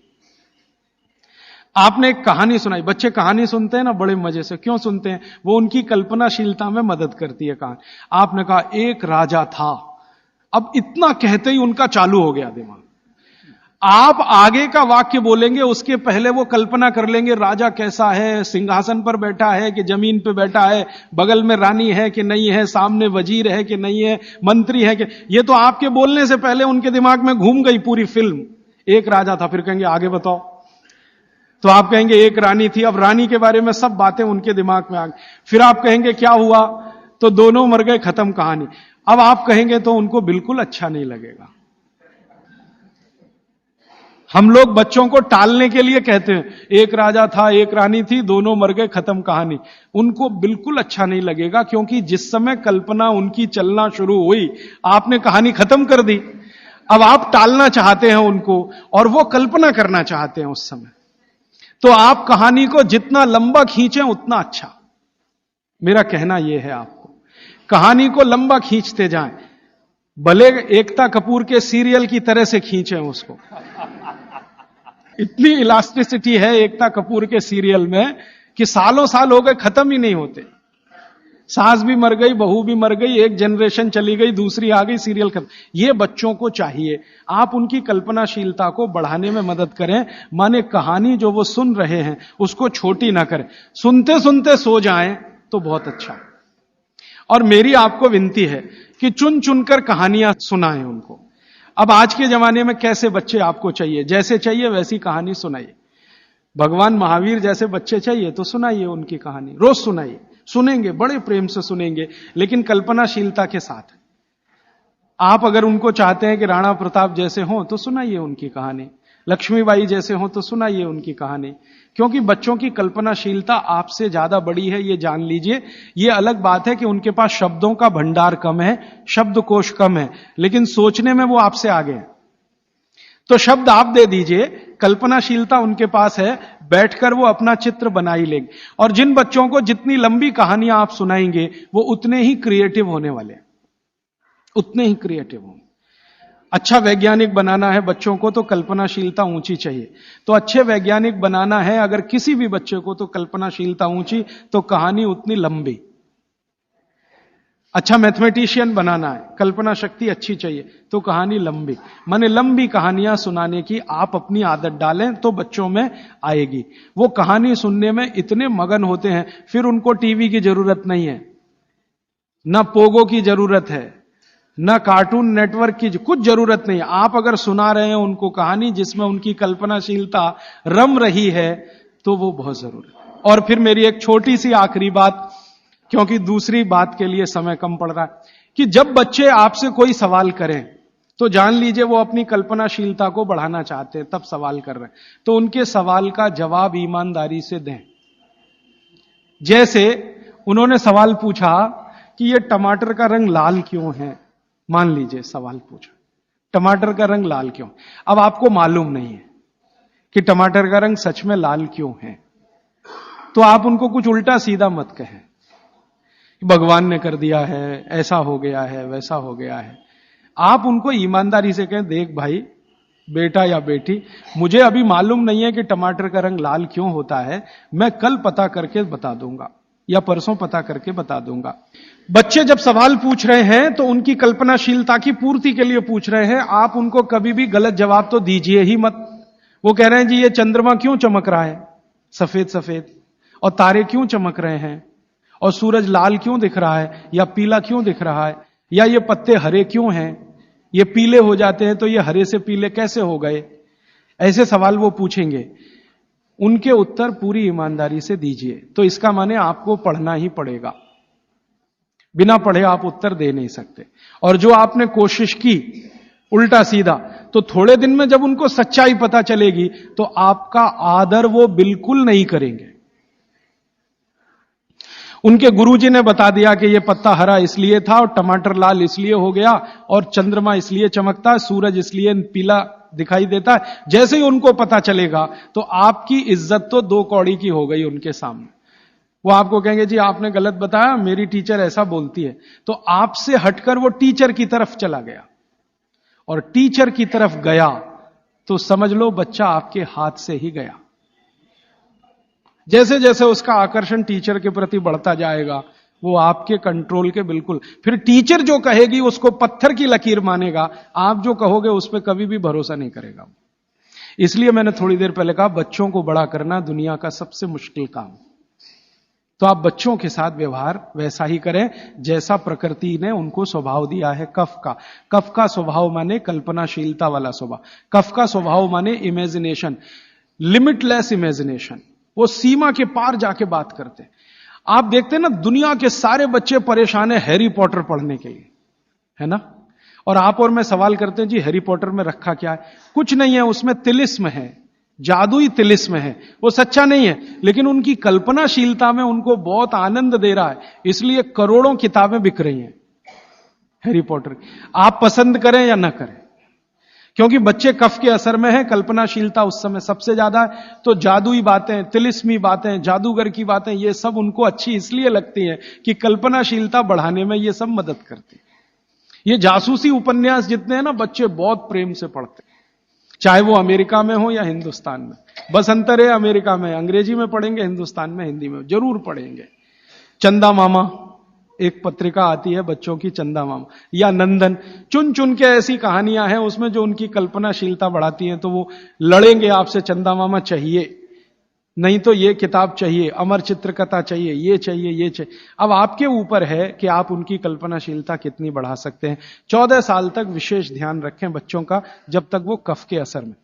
आपने एक कहानी सुनाई, बच्चे कहानी सुनते हैं ना बड़े मजे से, क्यों सुनते हैं? वो उनकी कल्पनाशीलता में मदद करती है कहानी। आपने कहा एक राजा था, अब इतना कहते ही उनका चालू हो गया दिमाग। आप आगे का वाक्य बोलेंगे उसके पहले वो कल्पना कर लेंगे राजा कैसा है, सिंहासन पर बैठा है कि जमीन पे बैठा है, बगल में रानी है कि नहीं है, सामने वजीर है कि नहीं है, मंत्री है कि, ये तो आपके बोलने से पहले उनके दिमाग में घूम गई पूरी फिल्म। एक राजा था, फिर कहेंगे आगे बताओ, तो आप कहेंगे एक रानी थी, अब रानी के बारे में सब बातें उनके दिमाग में आ गई। फिर आप कहेंगे क्या हुआ, तो दोनों मर गए, खत्म कहानी। अब आप कहेंगे तो उनको बिल्कुल अच्छा नहीं लगेगा। हम लोग बच्चों को टालने के लिए कहते हैं एक राजा था, एक रानी थी, दोनों मर गए, खत्म कहानी। उनको बिल्कुल अच्छा नहीं लगेगा, क्योंकि जिस समय कल्पना उनकी चलना शुरू हुई, आपने कहानी खत्म कर दी। अब आप टालना चाहते हैं उनको, और वो कल्पना करना चाहते हैं उस समय। तो आप कहानी को जितना लंबा खींचें उतना अच्छा। मेरा कहना यह है आपको, कहानी को लंबा खींचते जाएं, भले एकता कपूर के सीरियल की तरह से खींचें उसको। इतनी इलास्टिसिटी है एकता कपूर के सीरियल में कि सालों साल हो गए, खत्म ही नहीं होते। सास भी मर गई, बहू भी मर गई, एक जनरेशन चली गई, दूसरी आ गई, सीरियल खत्म। ये बच्चों को चाहिए, आप उनकी कल्पनाशीलता को बढ़ाने में मदद करें। माने कहानी जो वो सुन रहे हैं उसको छोटी ना करें, सुनते सुनते सो जाएं तो बहुत अच्छा। और मेरी आपको विनती है कि चुन चुनकर कहानियां सुनाएं उनको। अब आज के जमाने में कैसे बच्चे आपको चाहिए, जैसे चाहिए वैसी कहानी सुनाइए। भगवान महावीर जैसे बच्चे चाहिए तो सुनाइए उनकी कहानी, रोज सुनाइए, सुनेंगे, बड़े प्रेम से सुनेंगे, लेकिन कल्पनाशीलता के साथ। आप अगर उनको चाहते हैं कि राणा प्रताप जैसे हों तो सुनाइए उनकी कहानी, लक्ष्मीबाई जैसे हों तो सुनाइए उनकी कहानी, क्योंकि बच्चों की कल्पनाशीलता आपसे ज्यादा बड़ी है, ये जान लीजिए। ये अलग बात है कि उनके पास शब्दों का भंडार कम है, शब्दकोश कम है, लेकिन सोचने में वो आपसे आगे हैं। तो शब्द आप दे दीजिए, कल्पनाशीलता उनके पास है, बैठकर वो अपना चित्र बना ही लेंगे। और जिन बच्चों को जितनी लंबी कहानियां आप सुनाएंगे वो उतने ही क्रिएटिव होने वाले, उतने ही क्रिएटिव होंगे। अच्छा वैज्ञानिक बनाना है बच्चों को तो कल्पनाशीलता ऊंची चाहिए। तो अच्छे वैज्ञानिक बनाना है अगर किसी भी बच्चे को तो कल्पनाशीलता ऊंची, तो कहानी उतनी लंबी। अच्छा मैथमेटिशियन बनाना है, कल्पना शक्ति अच्छी चाहिए तो कहानी लंबी। माने लंबी कहानियां सुनाने की आप अपनी आदत डालें तो बच्चों में आएगी। वो कहानी सुनने में इतने मगन होते हैं, फिर उनको टीवी की जरूरत नहीं है, ना पोगो की जरूरत है, ना कार्टून नेटवर्क की कुछ जरूरत नहीं। आप अगर सुना रहे हैं उनको कहानी जिसमें उनकी कल्पनाशीलता रम रही है तो वो बहुत जरूरी है। और फिर मेरी एक छोटी सी आखिरी बात, क्योंकि दूसरी बात के लिए समय कम पड़ रहा है, कि जब बच्चे आपसे कोई सवाल करें तो जान लीजिए वो अपनी कल्पनाशीलता को बढ़ाना चाहते हैं, तब सवाल कर रहे हैं। तो उनके सवाल का जवाब ईमानदारी से दें। जैसे उन्होंने सवाल पूछा कि ये टमाटर का रंग लाल क्यों है, मान लीजिए सवाल पूछा टमाटर का रंग लाल क्यों। अब आपको मालूम नहीं है कि टमाटर का रंग सच में लाल क्यों है, तो आप उनको कुछ उल्टा सीधा मत कहें, भगवान ने कर दिया है, ऐसा हो गया है, वैसा हो गया है। आप उनको ईमानदारी से कहें, देख भाई बेटा या बेटी, मुझे अभी मालूम नहीं है कि टमाटर का रंग लाल क्यों होता है, मैं कल पता करके बता दूंगा या परसों पता करके बता दूंगा। बच्चे जब सवाल पूछ रहे हैं तो उनकी कल्पनाशीलता की पूर्ति के लिए पूछ रहे हैं, आप उनको कभी भी गलत जवाब तो दीजिए ही मत। वो कह रहे हैं जी ये चंद्रमा क्यों चमक रहा है सफेद सफेद, और तारे क्यों चमक रहे हैं, और सूरज लाल क्यों दिख रहा है या पीला क्यों दिख रहा है, या ये पत्ते हरे क्यों हैं, ये पीले हो जाते हैं तो ये हरे से पीले कैसे हो गए। ऐसे सवाल वो पूछेंगे, उनके उत्तर पूरी ईमानदारी से दीजिए। तो इसका माने आपको पढ़ना ही पड़ेगा, बिना पढ़े आप उत्तर दे नहीं सकते। और जो आपने कोशिश की उल्टा सीधा, तो थोड़े दिन में जब उनको सच्चाई पता चलेगी तो आपका आदर वो बिल्कुल नहीं करेंगे। उनके गुरुजी ने बता दिया कि ये पत्ता हरा इसलिए था और टमाटर लाल इसलिए हो गया और चंद्रमा इसलिए चमकता है, सूरज इसलिए पीला दिखाई देता है। जैसे ही उनको पता चलेगा तो आपकी इज्जत तो 2 कौड़ी की हो गई उनके सामने। वो आपको कहेंगे जी आपने गलत बताया, मेरी टीचर ऐसा बोलती है। तो आपसे हटकर वो टीचर की तरफ चला गया, और टीचर की तरफ गया तो समझ लो बच्चा आपके हाथ से ही गया। जैसे जैसे उसका आकर्षण टीचर के प्रति बढ़ता जाएगा, वो आपके कंट्रोल के बिल्कुल, फिर टीचर जो कहेगी उसको पत्थर की लकीर मानेगा, आप जो कहोगे उस पर कभी भी भरोसा नहीं करेगा। इसलिए मैंने थोड़ी देर पहले कहा, बच्चों को बड़ा करना दुनिया का सबसे मुश्किल काम। तो आप बच्चों के साथ व्यवहार वैसा ही करें जैसा प्रकृति ने उनको स्वभाव दिया है। कफ का स्वभाव माने कल्पनाशीलता वाला स्वभाव। कफ का स्वभाव माने इमेजिनेशन, लिमिटलेस इमेजिनेशन। वो सीमा के पार जाके बात करते। आप देखते हैं ना, दुनिया के सारे बच्चे परेशान है हैरी पॉटर पढ़ने के लिए, है ना? और आप और मैं सवाल करते हैं, जी हैरी पॉटर में रखा क्या है? कुछ नहीं है, उसमें तिलिस्म है, जादुई तिलिस्म है, वो सच्चा नहीं है, लेकिन उनकी कल्पनाशीलता में उनको बहुत आनंद दे रहा है, इसलिए करोड़ों किताबें बिक रही हैं हैरी पॉटर। आप पसंद करें या ना करें, क्योंकि बच्चे कफ के असर में हैं, कल्पनाशीलता उस समय सबसे ज्यादा है। तो जादुई बातें, तिलिस्मी बातें, जादूगर की बातें, ये सब उनको अच्छी इसलिए लगती हैं कि कल्पनाशीलता बढ़ाने में ये सब मदद करती है। ये जासूसी उपन्यास जितने हैं ना, बच्चे बहुत प्रेम से पढ़ते हैं, चाहे वो अमेरिका में हो या हिंदुस्तान में। बस अंतर है, अमेरिका में अंग्रेजी में पढ़ेंगे, हिंदुस्तान में हिंदी में जरूर पढ़ेंगे। चंदा मामा, एक पत्रिका आती है बच्चों की, चंदा मामा या नंदन, चुन चुन के ऐसी कहानियां हैं उसमें जो उनकी कल्पनाशीलता बढ़ाती हैं। तो वो लड़ेंगे आपसे, चंदा मामा चाहिए, नहीं तो ये किताब चाहिए, अमर चित्रकथा चाहिए, ये चाहिए, ये चाहिए। अब आपके ऊपर है कि आप उनकी कल्पनाशीलता कितनी बढ़ा सकते हैं। 14 साल तक विशेष ध्यान रखें बच्चों का, जब तक वो कफ के असर में।